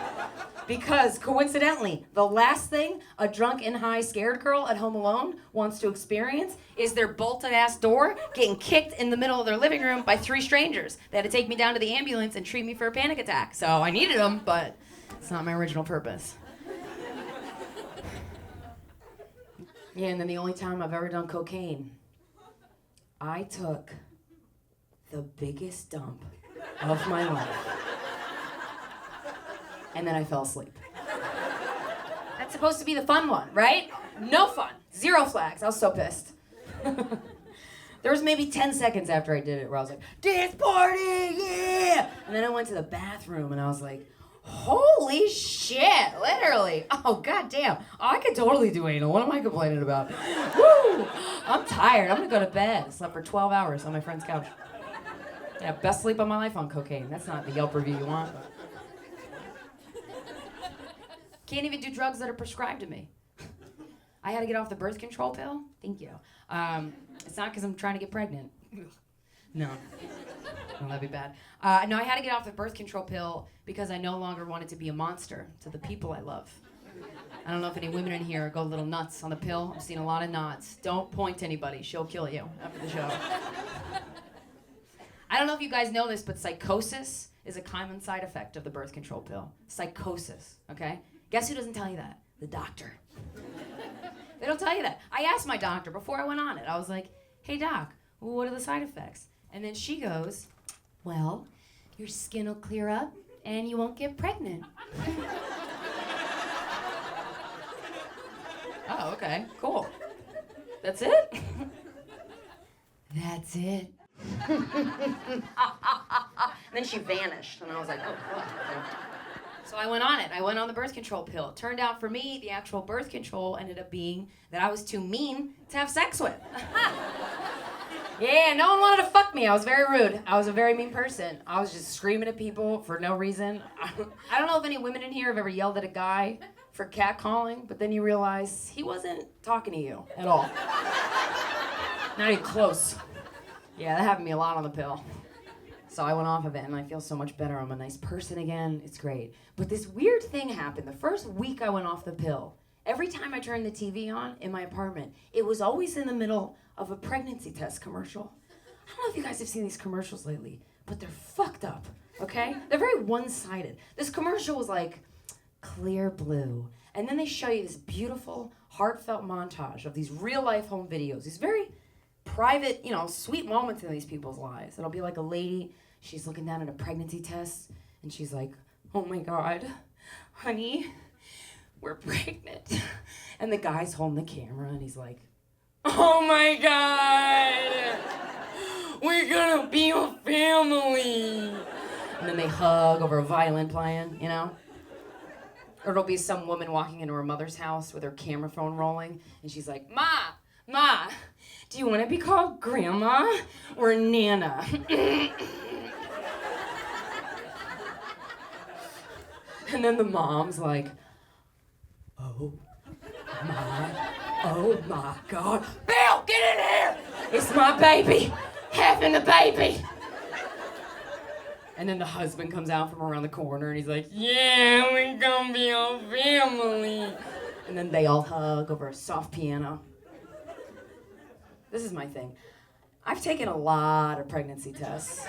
Because, coincidentally, the last thing a drunk and high scared girl at home alone wants to experience is their bolted-ass door getting kicked in the middle of their living room by 3 strangers. They had to take me down to the ambulance and treat me for a panic attack. So I needed them, but it's not my original purpose. Yeah, and then the only time I've ever done cocaine, I took the biggest dump of my life. And then I fell asleep. That's supposed to be the fun one, right? No fun. 0 flags. I was so pissed. There was maybe 10 seconds after I did it where I was like, dance party, yeah! And then I went to the bathroom and I was like, holy shit, literally. Oh, goddamn. Oh, I could totally do anal. What am I complaining about? Woo! I'm tired. I'm gonna go to bed. I slept for 12 hours on my friend's couch. Yeah, best sleep of my life on cocaine. That's not the Yelp review you want. But... Can't even do drugs that are prescribed to me. I had to get off the birth control pill. Thank you. It's not because I'm trying to get pregnant. No. No, that'd be bad. No, I had to get off the birth control pill because I no longer wanted to be a monster to the people I love. I don't know if any women in here go a little nuts on the pill. I've seen a lot of knots. Don't point to anybody. She'll kill you after the show. I don't know if you guys know this, but psychosis is a common side effect of the birth control pill. Psychosis, okay? Guess who doesn't tell you that? The doctor. They don't tell you that. I asked my doctor before I went on it. I was like, hey, doc, what are the side effects? And then she goes, well, your skin will clear up and you won't get pregnant. Oh, okay, cool. That's it? That's it. Then she vanished, and I was like, oh, fuck. Okay. So I went on it. I went on the birth control pill. Turned out for me, the actual birth control ended up being that I was too mean to have sex with. Yeah, no one wanted to fuck me. I was very rude. I was a very mean person. I was just screaming at people for no reason. I don't know if any women in here have ever yelled at a guy for catcalling, but then you realize he wasn't talking to you at all. Not even close. Yeah, that happened to me a lot on the pill. So I went off of it, and I feel so much better. I'm a nice person again. It's great. But this weird thing happened. The first week I went off the pill, every time I turned the TV on in my apartment, it was always in the middle of a pregnancy test commercial. I don't know if you guys have seen these commercials lately, but they're fucked up, okay? They're very one-sided. This commercial was like clear blue, and then they show you this beautiful, heartfelt montage of these real-life home videos, these very private, sweet moments in these people's lives. It'll be like a lady, she's looking down at a pregnancy test, and she's like, oh my God, honey, we're pregnant. And the guy's holding the camera, and he's like, oh my God, we're gonna be a family. And then they hug over a violin playing, Or it'll be some woman walking into her mother's house with her camera phone rolling, and she's like, Ma, do you want to be called Grandma or Nana? And then the mom's like, oh my God. Bill, get in here! It's my baby, having the baby. And then the husband comes out from around the corner and he's like, yeah, we're gonna be a family. And then they all hug over a soft piano. This is my thing. I've taken a lot of pregnancy tests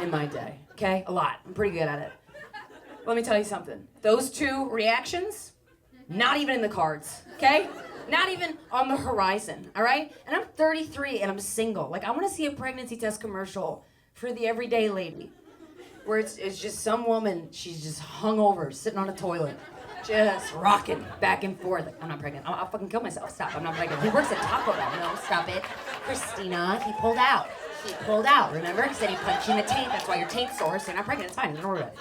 in my day, okay? A lot. I'm pretty good at it. Let me tell you something. Those two reactions, not even in the cards, okay? Not even on the horizon, all right? And I'm 33 and I'm single. Like, I want to see a pregnancy test commercial for the everyday lady, where it's just some woman, she's just hungover, sitting on a toilet, just rocking back and forth. Like, I'm not pregnant. I'll fucking kill myself. Stop. I'm not pregnant. He works at Taco Bell. No, stop it. Christina, he pulled out. Remember? He said he punched you in the taint. That's why your taint's sore. So you're not pregnant. It's fine. Don't worry about it.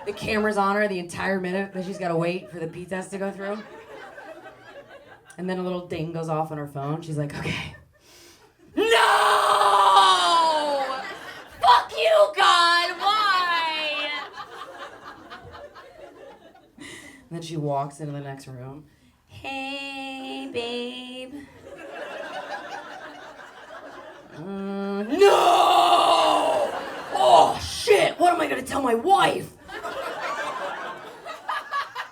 The camera's on her the entire minute that she's got to wait for the pee test to go through. And then a little ding goes off on her phone. She's like, okay. No! Fuck you, God! Why? And then she walks into the next room. Hey, babe. No! Oh, shit! What am I gonna tell my wife?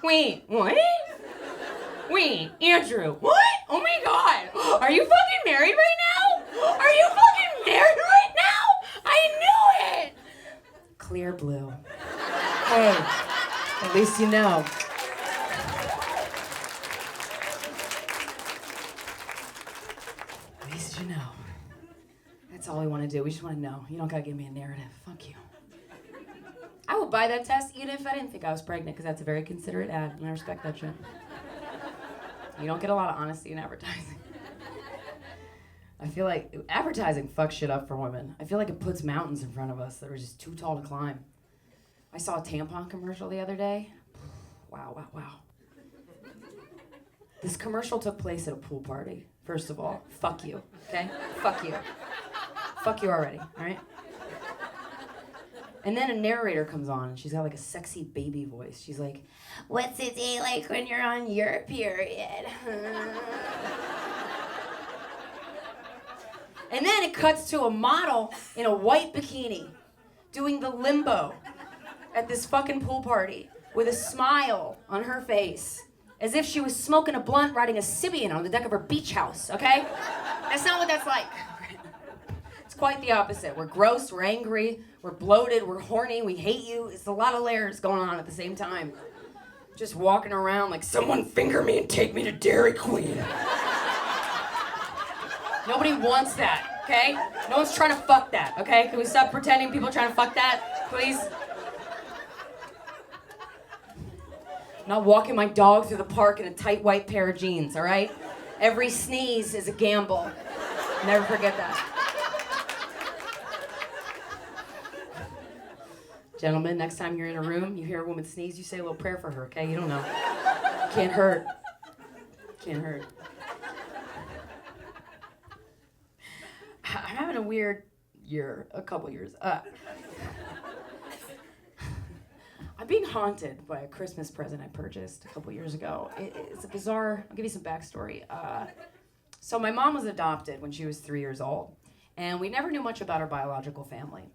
Wait, what? Wait, Andrew, what? Oh my God! Are you fucking married right now? Are you fucking married right now? I knew it! Clear blue. Hey, at least you know. At least you know. That's all we want to do. We just want to know. You don't gotta give me a narrative. Fuck you. I would buy that test even if I didn't think I was pregnant, because that's a very considerate ad, and I respect that shit. You don't get a lot of honesty in advertising. I feel like advertising fucks shit up for women. I feel like it puts mountains in front of us that are just too tall to climb. I saw a tampon commercial the other day. Wow. This commercial took place at a pool party. First of all, fuck you, okay? Fuck you. Fuck you already, all right? And then a narrator comes on, and she's got like a sexy baby voice. She's like, what's it day like when you're on your period? And then it cuts to a model in a white bikini doing the limbo at this fucking pool party with a smile on her face, as if she was smoking a blunt riding a Sibian on the deck of her beach house, okay? That's not what that's like. It's quite the opposite. We're gross, we're angry, we're bloated, we're horny, we hate you. It's a lot of layers going on at the same time. Just walking around like, someone finger me and take me to Dairy Queen. Nobody wants that, okay? No one's trying to fuck that, okay? Can we stop pretending people are trying to fuck that, please? I'm not walking my dog through the park in a tight white pair of jeans, all right? Every sneeze is a gamble. Never forget that. Gentlemen, next time you're in a room, you hear a woman sneeze, you say a little prayer for her, okay? You don't know. Can't hurt. Can't hurt. I'm having a weird year, a couple years. I'm being haunted by a Christmas present I purchased a couple years ago. It's a bizarre, I'll give you some backstory. So my mom was adopted when she was 3 years old. And we never knew much about her biological family.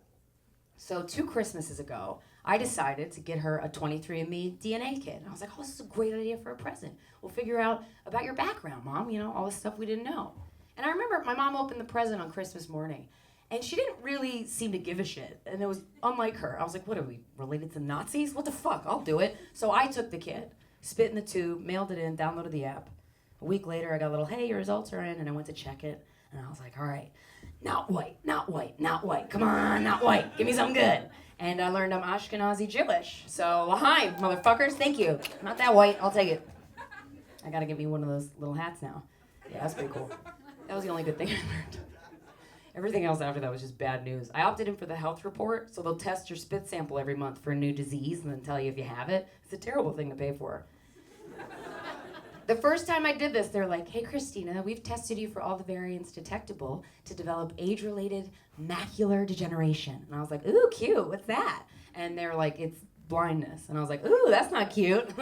So 2 Christmases ago, I decided to get her a 23andMe DNA kit. And I was like, oh, this is a great idea for a present. We'll figure out about your background, Mom, all the stuff we didn't know. And I remember my mom opened the present on Christmas morning, and she didn't really seem to give a shit. And it was unlike her. I was like, what are we, related to Nazis? What the fuck? I'll do it. So I took the kit, spit in the tube, mailed it in, downloaded the app. A week later, I got a little, hey, your results are in, and I went to check it. And I was like, all right, not white, not white, not white. Come on, not white. Give me something good. And I learned I'm Ashkenazi Jewish. So, hi, motherfuckers. Thank you. Not that white. I'll take it. I gotta get me one of those little hats now. Yeah, that's pretty cool. That was the only good thing I learned. Everything else after that was just bad news. I opted in for the health report, so they'll test your spit sample every month for a new disease and then tell you if you have it. It's a terrible thing to pay for. The first time I did this, they're like, hey, Krystyna, we've tested you for all the variants detectable to develop age-related macular degeneration. And I was like, ooh, cute, what's that? And they're like, it's blindness. And I was like, ooh, that's not cute.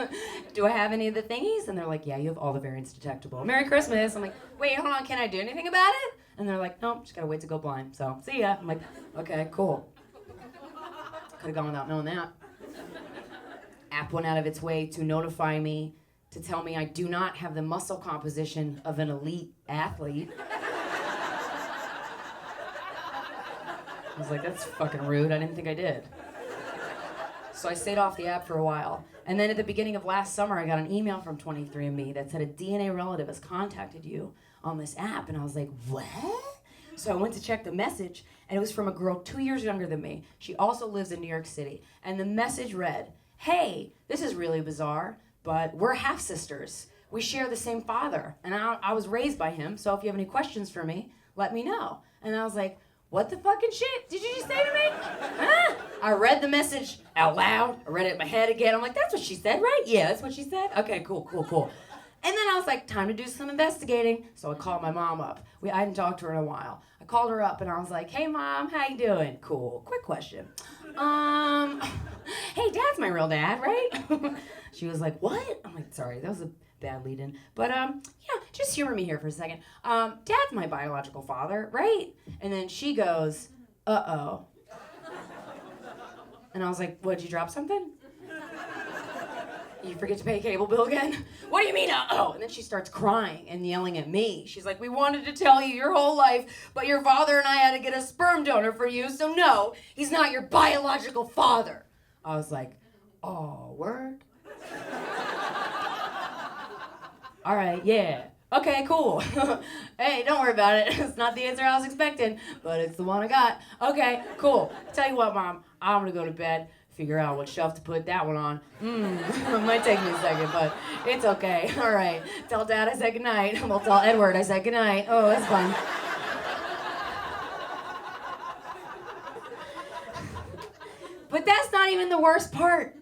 Do I have any of the thingies? And they're like, yeah, you have all the variants detectable. Merry Christmas. I'm like, wait, hold on, can I do anything about it? And they're like, nope, just gotta wait to go blind. So, see ya. I'm like, okay, cool. Could've gone without knowing that. App went out of its way to notify me, to tell me I do not have the muscle composition of an elite athlete. I was like, that's fucking rude. I didn't think I did. So I stayed off the app for a while. And then at the beginning of last summer, I got an email from 23andMe that said a DNA relative has contacted you on this app. And I was like, what? So I went to check the message, and it was from a girl 2 years younger than me. She also lives in New York City. And the message read, hey, this is really bizarre, but we're half-sisters. We share the same father, and I was raised by him, so if you have any questions for me, let me know. And I was like, what the fucking shit did you just say to me? Huh? I read the message out loud. I read it in my head again. I'm like, that's what she said, right? Yeah, that's what she said? Okay, cool. And then I was like, time to do some investigating. So I called my mom up. I hadn't talked to her in a while. I called her up and I was like, hey Mom, how you doing? Cool, quick question. Hey, Dad's my real dad, right? She was like, what? I'm like, sorry, that was a bad lead-in. But yeah, just humor me here for a second. Dad's my biological father, right? And then she goes, uh-oh. And I was like, what, did you drop something? You forget to pay a cable bill again? What do you mean, uh-oh? And then she starts crying and yelling at me. She's like, we wanted to tell you your whole life, but your father and I had to get a sperm donor for you, so no, he's not your biological father. I was like, oh, word? All right, yeah. Okay, cool. Hey, don't worry about it. It's not the answer I was expecting, but it's the one I got. Okay, cool. Tell you what, Mom, I'm gonna go to bed, figure out what shelf to put that one on. It might take me a second, but it's okay. All right, tell Dad I said goodnight. We'll tell Edward I said goodnight. Oh, that's fun. But that's not even the worst part.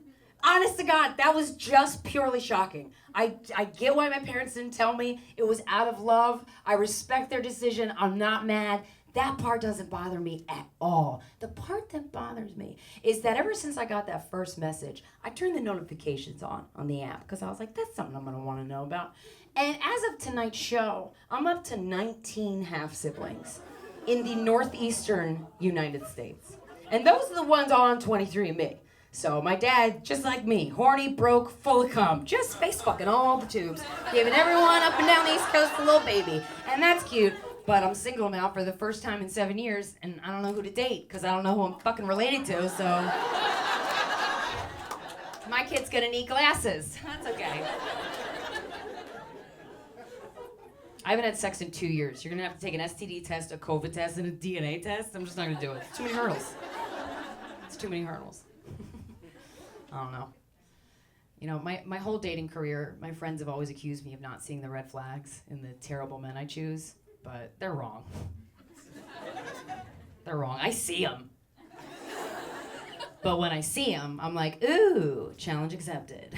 Honest to God, that was just purely shocking. I get why my parents didn't tell me. It was out of love. I respect their decision. I'm not mad. That part doesn't bother me at all. The part that bothers me is that ever since I got that first message, I turned the notifications on the app because I was like, that's something I'm going to want to know about. And as of tonight's show, I'm up to 19 half-siblings in the northeastern United States. And those are the ones on 23andMe. So my dad, just like me, horny, broke, full of cum, just face fucking all the tubes, giving everyone up and down the East Coast a little baby. And that's cute, but I'm single now for the first time in 7 years, and I don't know who to date, because I don't know who I'm fucking related to, so... My kid's gonna need glasses. That's okay. I haven't had sex in 2 years. You're gonna have to take an STD test, a COVID test, and a DNA test. I'm just not gonna do it. It's too many hurdles. It's too many hurdles. I don't know. You know, my whole dating career, my friends have always accused me of not seeing the red flags in the terrible men I choose, but they're wrong. They're wrong. I see them. But when I see them, I'm like, ooh, challenge accepted.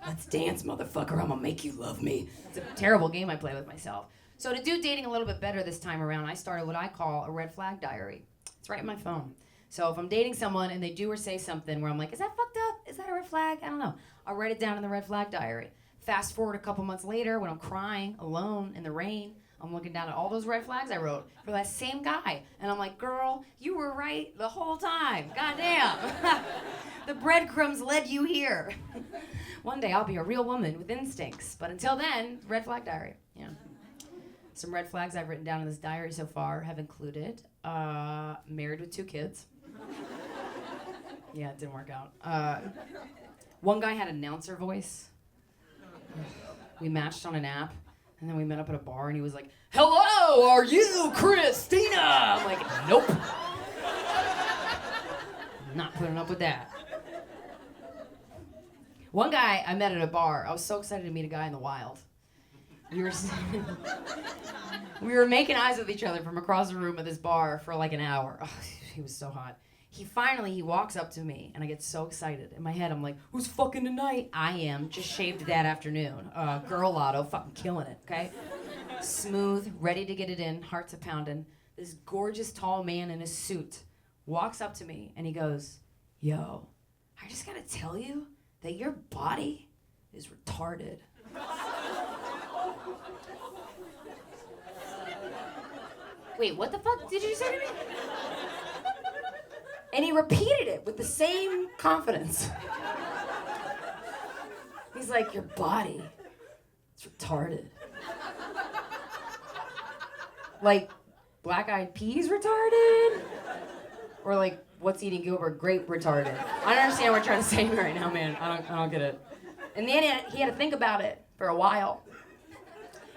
Let's dance, motherfucker. I'm gonna make you love me. It's a terrible game I play with myself. So to do dating a little bit better this time around, I started what I call a red flag diary. It's right in my phone. So if I'm dating someone and they do or say something where I'm like, is that fucked up? Is that a red flag? I don't know. I'll write it down in the red flag diary. Fast forward a couple months later when I'm crying alone in the rain I'm looking down at all those red flags I wrote for that same guy. And I'm like, girl, you were right the whole time. Goddamn. The breadcrumbs led you here. One day I'll be a real woman with instincts. But until then, red flag diary. Yeah. Some red flags I've written down in this diary so far have included married with 2 kids. Yeah, it didn't work out. One guy had an announcer voice. We matched on an app, and then we met up at a bar, and he was like, "Hello, are you Krystyna?" I'm like, "Nope." Not putting up with that. One guy I met at a bar. I was so excited to meet a guy in the wild. We were making eyes with each other from across the room at this bar for like an hour. Oh, he was so hot. He walks up to me, and I get so excited. In my head, I'm like, who's fucking tonight? I am. Just shaved that afternoon. Girl lotto, fucking killing it, okay? Smooth, ready to get it in, hearts a pounding. This gorgeous tall man in a suit walks up to me, and he goes, yo, I just gotta tell you that your body is retarded. Wait, what the fuck did you say to me? And he repeated it with the same confidence. He's like, your body, it's retarded. Like, Black Eyed Peas retarded? Or like, What's Eating Gilbert Grape retarded? I don't understand what you're trying to say to me right now, man. I don't get it. And then he had to think about it for a while.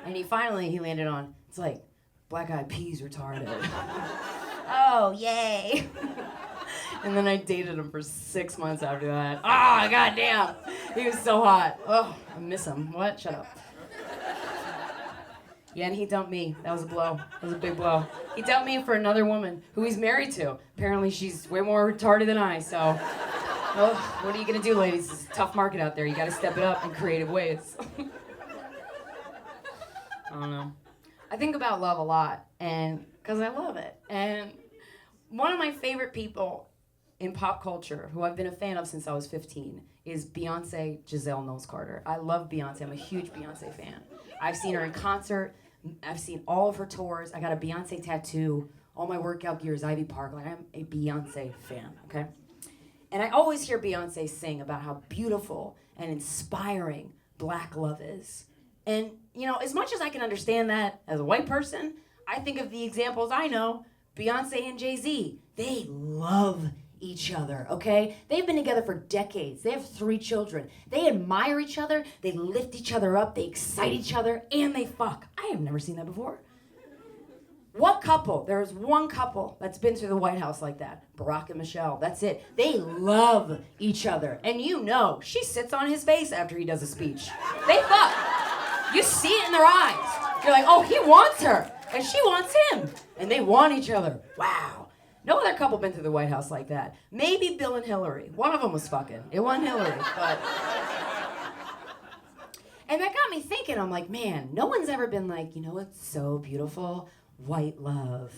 And he landed on, it's like, Black Eyed Peas retarded. Oh, yay. And then I dated him for 6 months after that. Ah, goddamn. He was so hot. Oh, I miss him. What? Shut up. Yeah, and he dumped me. That was a blow. That was a big blow. He dumped me for another woman who he's married to. Apparently she's way more retarded than I, so. Well, what are you gonna do, ladies? It's a tough market out there. You gotta step it up in creative ways. I don't know. I think about love a lot, and because I love it. And one of my favorite people in pop culture, who I've been a fan of since I was 15, is Beyonce Giselle Knowles-Carter. I love Beyonce. I'm a huge Beyonce fan. I've seen her in concert. I've seen all of her tours. I got a Beyonce tattoo. All my workout gear is Ivy Park. Like, I'm a Beyonce fan, okay? And I always hear Beyonce sing about how beautiful and inspiring Black love is. And, you know, as much as I can understand that as a white person, I think of the examples I know, Beyonce and Jay-Z. They love each other, okay? They've been together for decades. They have 3 children. They admire each other. They lift each other up. They excite each other, and they fuck. I have never seen that before. What couple? There is one couple that's been through the White House like that. Barack and Michelle. That's it. They love each other. And you know, she sits on his face after he does a speech. They fuck. You see it in their eyes. You're like, oh, he wants her, and she wants him. And they want each other. Wow. No other couple been through the White House like that. Maybe Bill and Hillary. One of them was fucking. It wasn't Hillary, but... And that got me thinking. I'm like, man, no one's ever been like, you know what's so beautiful? White love.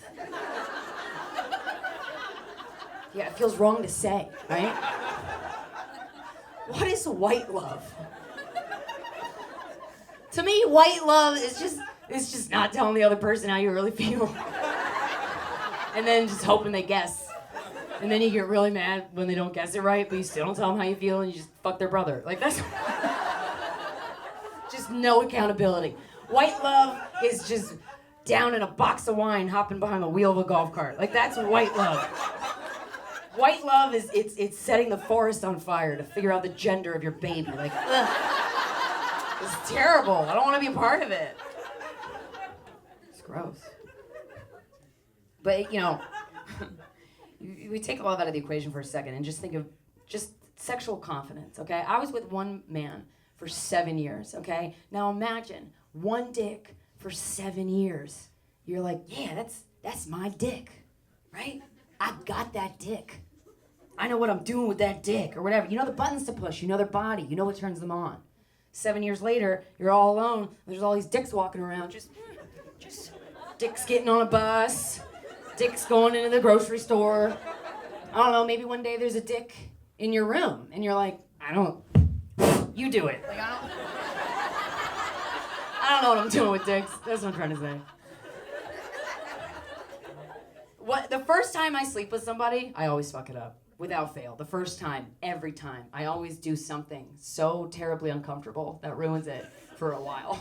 Yeah, it feels wrong to say, right? What is white love? To me, white love is just not telling the other person how you really feel. And then just hoping they guess. And then you get really mad when they don't guess it right, but you still don't tell them how you feel, and you just fuck their brother. Like, that's just no accountability. White love is just down in a box of wine hopping behind the wheel of a golf cart. Like, that's white love. White love is it's setting the forest on fire to figure out the gender of your baby. Like, ugh. It's terrible. I don't want to be a part of it. It's gross. But, you know, we take love out of the equation for a second and just think of just sexual confidence, okay? I was with one man for 7 years, okay? Now imagine one dick for 7 years. You're like, yeah, that's my dick, right? I got that dick. I know what I'm doing with that dick or whatever. You know the buttons to push. You know their body. You know what turns them on. 7 years later, you're all alone. There's all these dicks walking around. Just dicks getting on a bus. Dicks going into the grocery store. I don't know, maybe one day there's a dick in your room and you're like, you do it. Like, I don't know what I'm doing with dicks. That's what I'm trying to say. The first time I sleep with somebody, I always fuck it up. Without fail. The first time, every time. I always do something so terribly uncomfortable that ruins it for a while.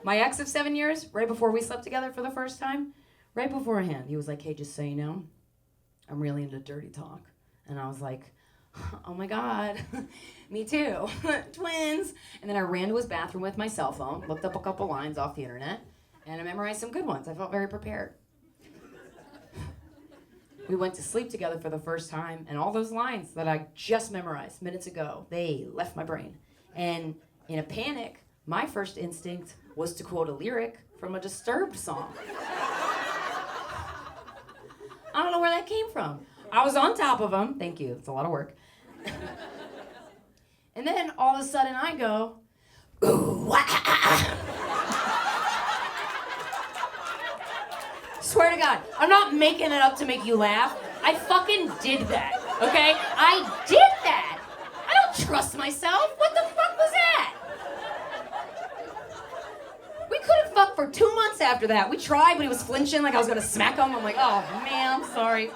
My ex of 7 years, right before we slept together for the first time, right beforehand, he was like, hey, just so you know, I'm really into dirty talk. And I was like, oh my God, me too, twins. And then I ran to his bathroom with my cell phone, looked up a couple lines off the internet, and I memorized some good ones. I felt very prepared. We went to sleep together for the first time, and all those lines that I just memorized minutes ago, they left my brain. And in a panic, my first instinct was to quote a lyric from a Disturbed song. I don't know where that came from. I was on top of him. Thank you. It's a lot of work. And then all of a sudden I go, ooh, wah, Swear to God, I'm not making it up to make you laugh. I fucking did that, okay? I did that. I don't trust myself. What the fuck was that? We couldn't fuck for 2 months after that. We tried, but he was flinching like I was gonna smack him. I'm like, oh man, I'm sorry.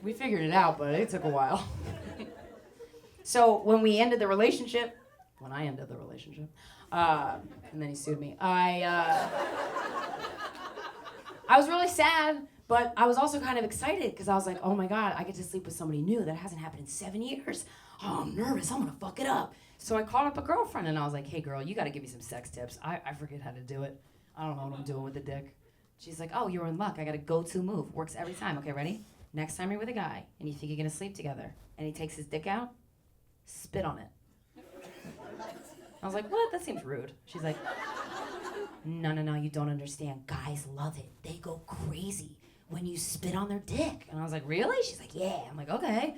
We figured it out, but it took a while. So when I ended the relationship, and then he sued me, I was really sad, but I was also kind of excited because I was like, oh my God, I get to sleep with somebody new. That hasn't happened in 7 years. Oh, I'm nervous. I'm gonna fuck it up. So I called up a girlfriend and I was like, hey girl, you gotta give me some sex tips. I forget how to do it. I don't know what I'm doing with the dick. She's like, oh, you're in luck. I got a go-to move. Works every time. Okay, ready? Next time you're with a guy and you think you're gonna sleep together and he takes his dick out, spit on it. I was like, what? That seems rude. She's like, no, you don't understand. Guys love it. They go crazy when you spit on their dick. And I was like, really? She's like, yeah. I'm like, okay.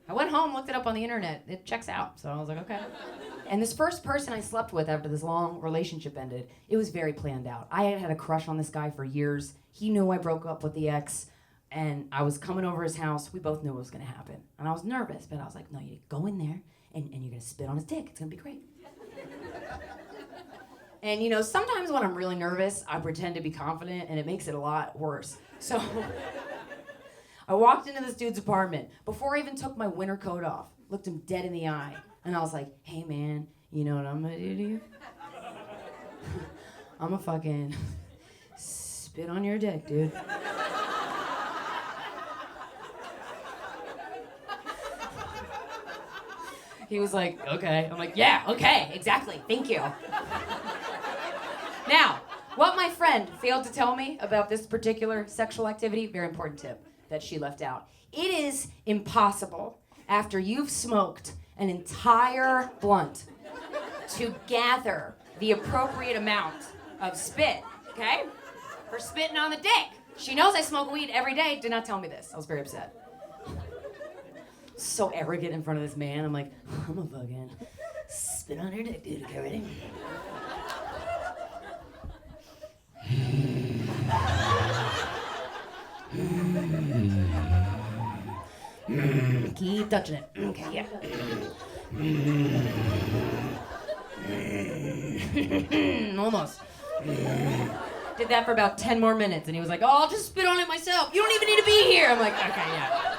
I went home, looked it up on the internet. It checks out. So I was like, okay. And this first person I slept with after this long relationship ended, it was very planned out. I had had a crush on this guy for years. He knew I broke up with the ex, and I was coming over his house. We both knew it was going to happen. And I was nervous, but I was like, no, you go in there, and you're going to spit on his dick. It's going to be great. And, you know, sometimes when I'm really nervous, I pretend to be confident, and it makes it a lot worse. So I walked into this dude's apartment. Before I even took my winter coat off, looked him dead in the eye, and I was like, hey, man, you know what I'm going to do to you? I'm going to fucking spit on your dick, dude. He was like, okay. I'm like, yeah, okay, exactly, thank you. Now, what my friend failed to tell me about this particular sexual activity, very important tip that she left out. It is impossible after you've smoked an entire blunt to gather the appropriate amount of spit, okay? For spitting on the dick. She knows I smoke weed every day, did not tell me this. I was very upset. So arrogant in front of this man. I'm like, I'm gonna fucking spit on her dick, dude. Okay, ready? Keep touching it. Okay, yeah. Almost. Did that for about 10 more minutes, and he was like, oh, I'll just spit on it myself. You don't even need to be here. I'm like, okay, yeah.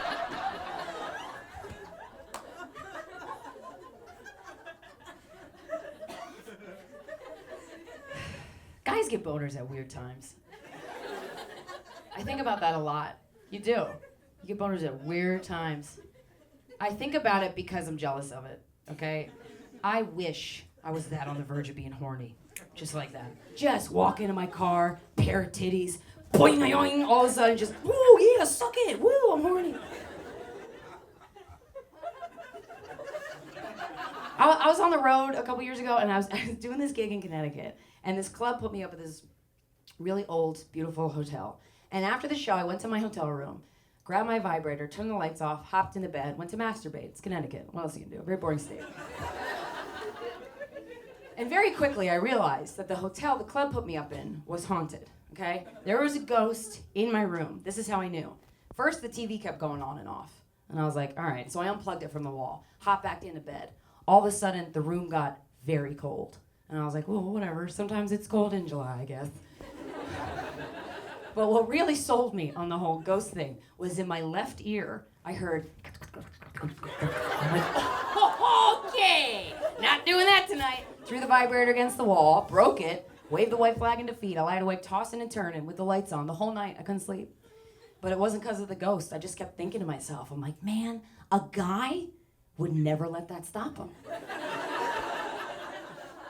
Guys get boners at weird times. I think about that a lot. You do. You get boners at weird times. I think about it because I'm jealous of it, okay? I wish I was that on the verge of being horny. Just like that. Just walk into my car, pair of titties, boing, boing, all of a sudden just, woo, yeah, suck it, woo, I'm horny. I was on the road a couple years ago, and I was doing this gig in Connecticut. And this club put me up at this really old, beautiful hotel. And after the show, I went to my hotel room, grabbed my vibrator, turned the lights off, hopped into bed, went to masturbate. It's Connecticut. What else are you gonna do? Very boring state. And very quickly, I realized that the hotel the club put me up in was haunted, okay? There was a ghost in my room. This is how I knew. First, the TV kept going on and off. And I was like, all right. So I unplugged it from the wall, hopped back into bed. All of a sudden, the room got very cold. And I was like, well, whatever. Sometimes it's cold in July, I guess. But what really sold me on the whole ghost thing was in my left ear, I heard, I'm like, oh, okay, not doing that tonight. Threw the vibrator against the wall, broke it, waved the white flag in defeat. I lied awake tossing and turning with the lights on the whole night. I couldn't sleep. But it wasn't because of the ghost. I just kept thinking to myself, I'm like, man, a guy would never let that stop him.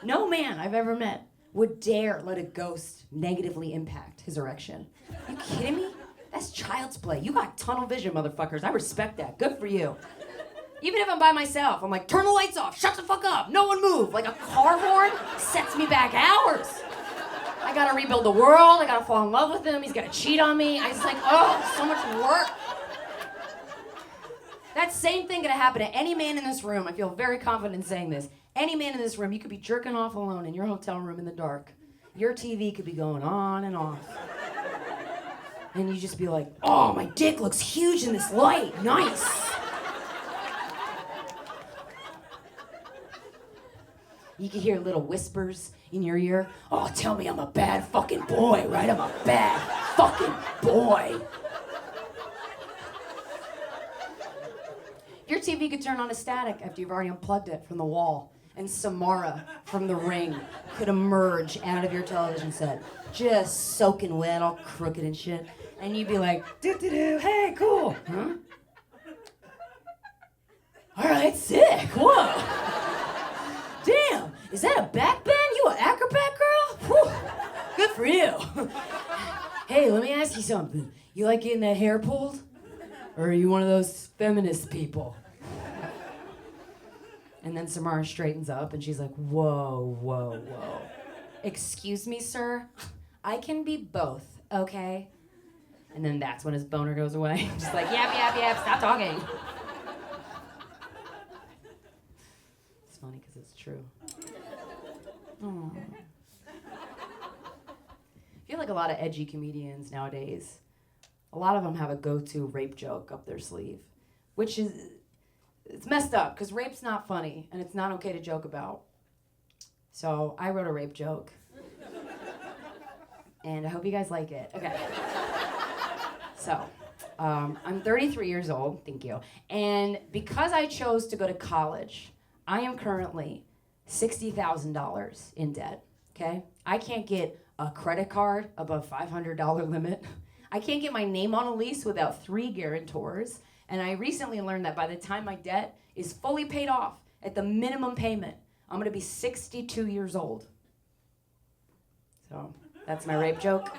No man I've ever met would dare let a ghost negatively impact his erection. Are you kidding me? That's child's play. You got tunnel vision, motherfuckers. I respect that. Good for you. Even if I'm by myself, I'm like, turn the lights off, shut the fuck up, no one move. Like a car horn sets me back hours. I gotta rebuild the world, I gotta fall in love with him, he's gotta cheat on me. I just like, oh, so much work. That same thing gonna happen to any man in this room. I feel very confident in saying this. Any man in this room, you could be jerking off alone in your hotel room in the dark. Your TV could be going on and off. And you just be like, oh, my dick looks huge in this light, nice. You can hear little whispers in your ear. Oh, tell me I'm a bad fucking boy, right? I'm a bad fucking boy. Your TV could turn on to static after you've already unplugged it from the wall. And Samara from The Ring could emerge out of your television set, just soaking wet, all crooked and shit. And you'd be like, doo-doo-doo, hey, cool. Huh? All right, sick, whoa. Damn, is that a back bend? You an acrobat girl? Whew. Good for you. Hey, let me ask you something. You like getting that hair pulled? Or are you one of those feminist people? And then Samara straightens up and she's like, whoa, whoa, whoa. Excuse me, sir? I can be both, okay? And then that's when his boner goes away. Just like, yap, stop talking. It's funny because it's true. Aww. I feel like a lot of edgy comedians nowadays, a lot of them have a go-to rape joke up their sleeve, which is, it's messed up because rape's not funny and it's not okay to joke about. So I wrote a rape joke. And I hope you guys like it. Okay. So, I'm 33 years old, thank you. And because I chose to go to college, I am currently $60,000 in debt, okay? I can't get a credit card above $500 limit. I can't get my name on a lease without 3 guarantors. And I recently learned that by the time my debt is fully paid off at the minimum payment, I'm gonna be 62 years old. So, that's my rape joke.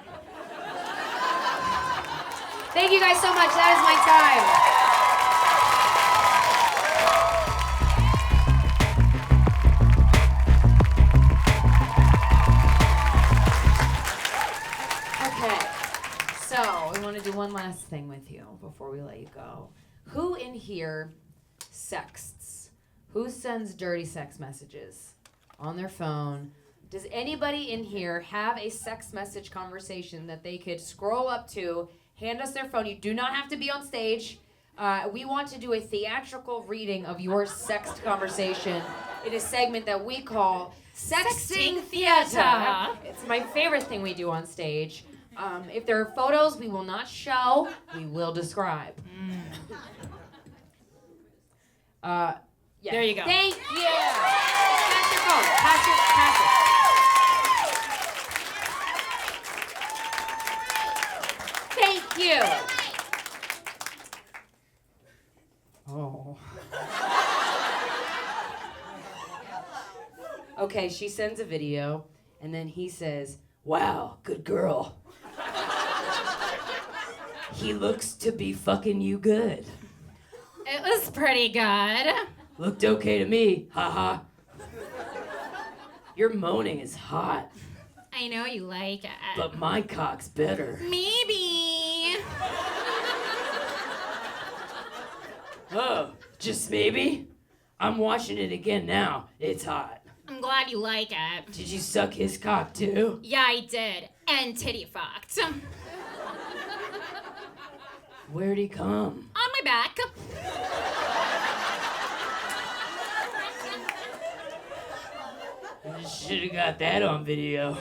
Thank you guys so much. That is my time. Okay, so we want to do one last thing with you before we let you go. Who in here sexts? Who sends dirty sex messages on their phone? Does anybody in here have a sex message conversation that they could scroll up to, hand us their phone? You do not have to be on stage. We want to do a theatrical reading of your sext conversation in a segment that we call Sexting Theater. It's my favorite thing we do on stage. If there are photos we will not show, we will describe. Yeah. There you go. Thank you. Pass your phone. Pass it. Thank you. Oh. Okay, she sends a video, and then he says, wow, good girl. He looks to be fucking you good. It was pretty good. Looked okay to me, haha. Your moaning is hot, I know you like it. but my cock's better. Maybe. Oh, just maybe? I'm watching it again now. It's hot. I'm glad you like it. Did you suck his cock too? Yeah, I did. And titty fucked. Where'd he come? On my back. Should've got that on video.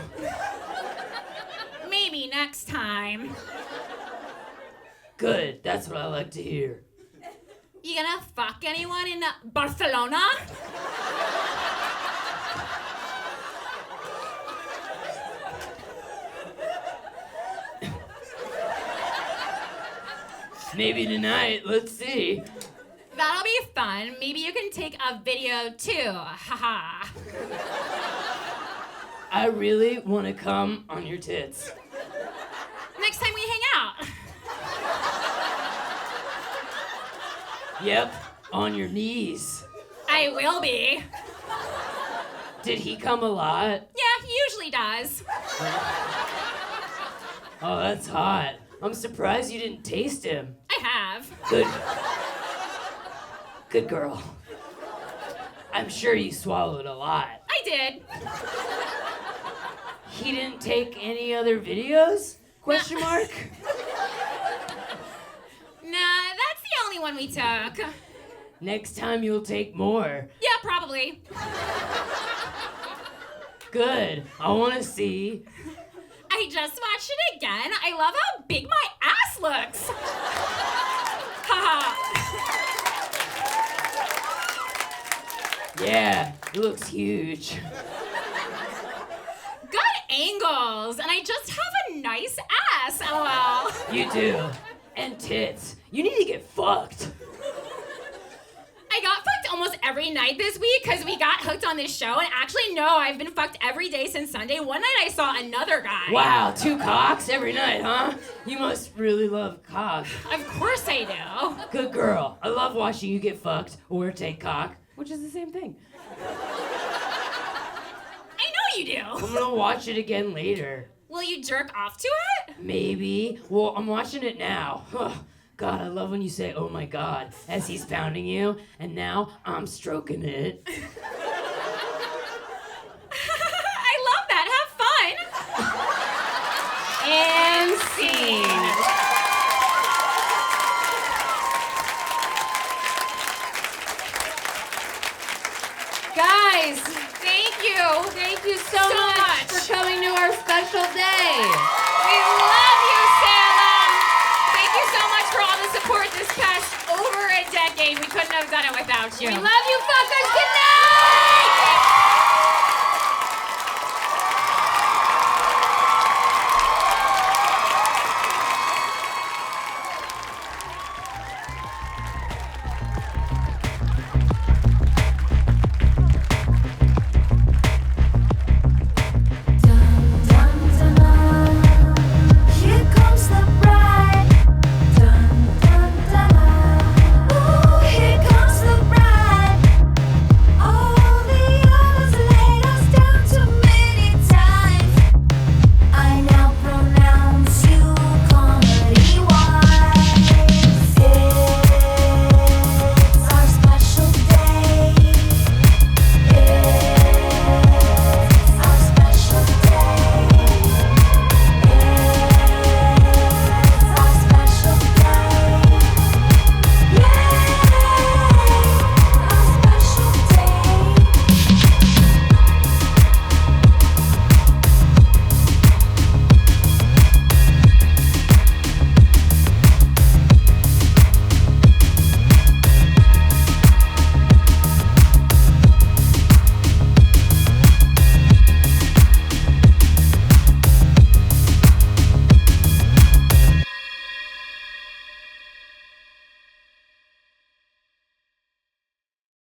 Maybe next time. Good, that's what I like to hear. You gonna fuck anyone in Barcelona? Maybe tonight, let's see. That'll be fun. Maybe you can take a video too. Haha. I really want to come on your tits. Next time we hang out. Yep, on your knees. I will be. Did he come a lot? Yeah, he usually does. Oh, that's hot. I'm surprised you didn't taste him. I have. Good. Good girl. I'm sure you swallowed a lot. I did. He didn't take any other videos? Question mark? Nah, that's the only one we took. Next time you'll take more. Yeah, probably. Good. I want to see. I just watched it again. I love how big my ass looks. Haha. Yeah, it looks huge. Good angles, and I just have a nice ass. LOL. You do. And tits. You need to get fucked. I got fucked almost every night this week because we got hooked on this show. And actually, no, I've been fucked every day since Sunday. One night I saw another guy. Wow, 2 cocks every night, huh? You must really love cock. Of course I do. Good girl. I love watching you get fucked or take cock, which is the same thing. I know you do. I'm gonna watch it again later. Will you jerk off to it? Maybe. Well, I'm watching it now. God, I love when you say, oh my God, as he's pounding you, and now I'm stroking it. I love that. Have fun. And scene. Guys, Thank you. thank you so much for coming to our special day. We love you, Salem. Thank you so much for all the support this past over a decade. We couldn't have done it without you. We love you, fuckers. Good night.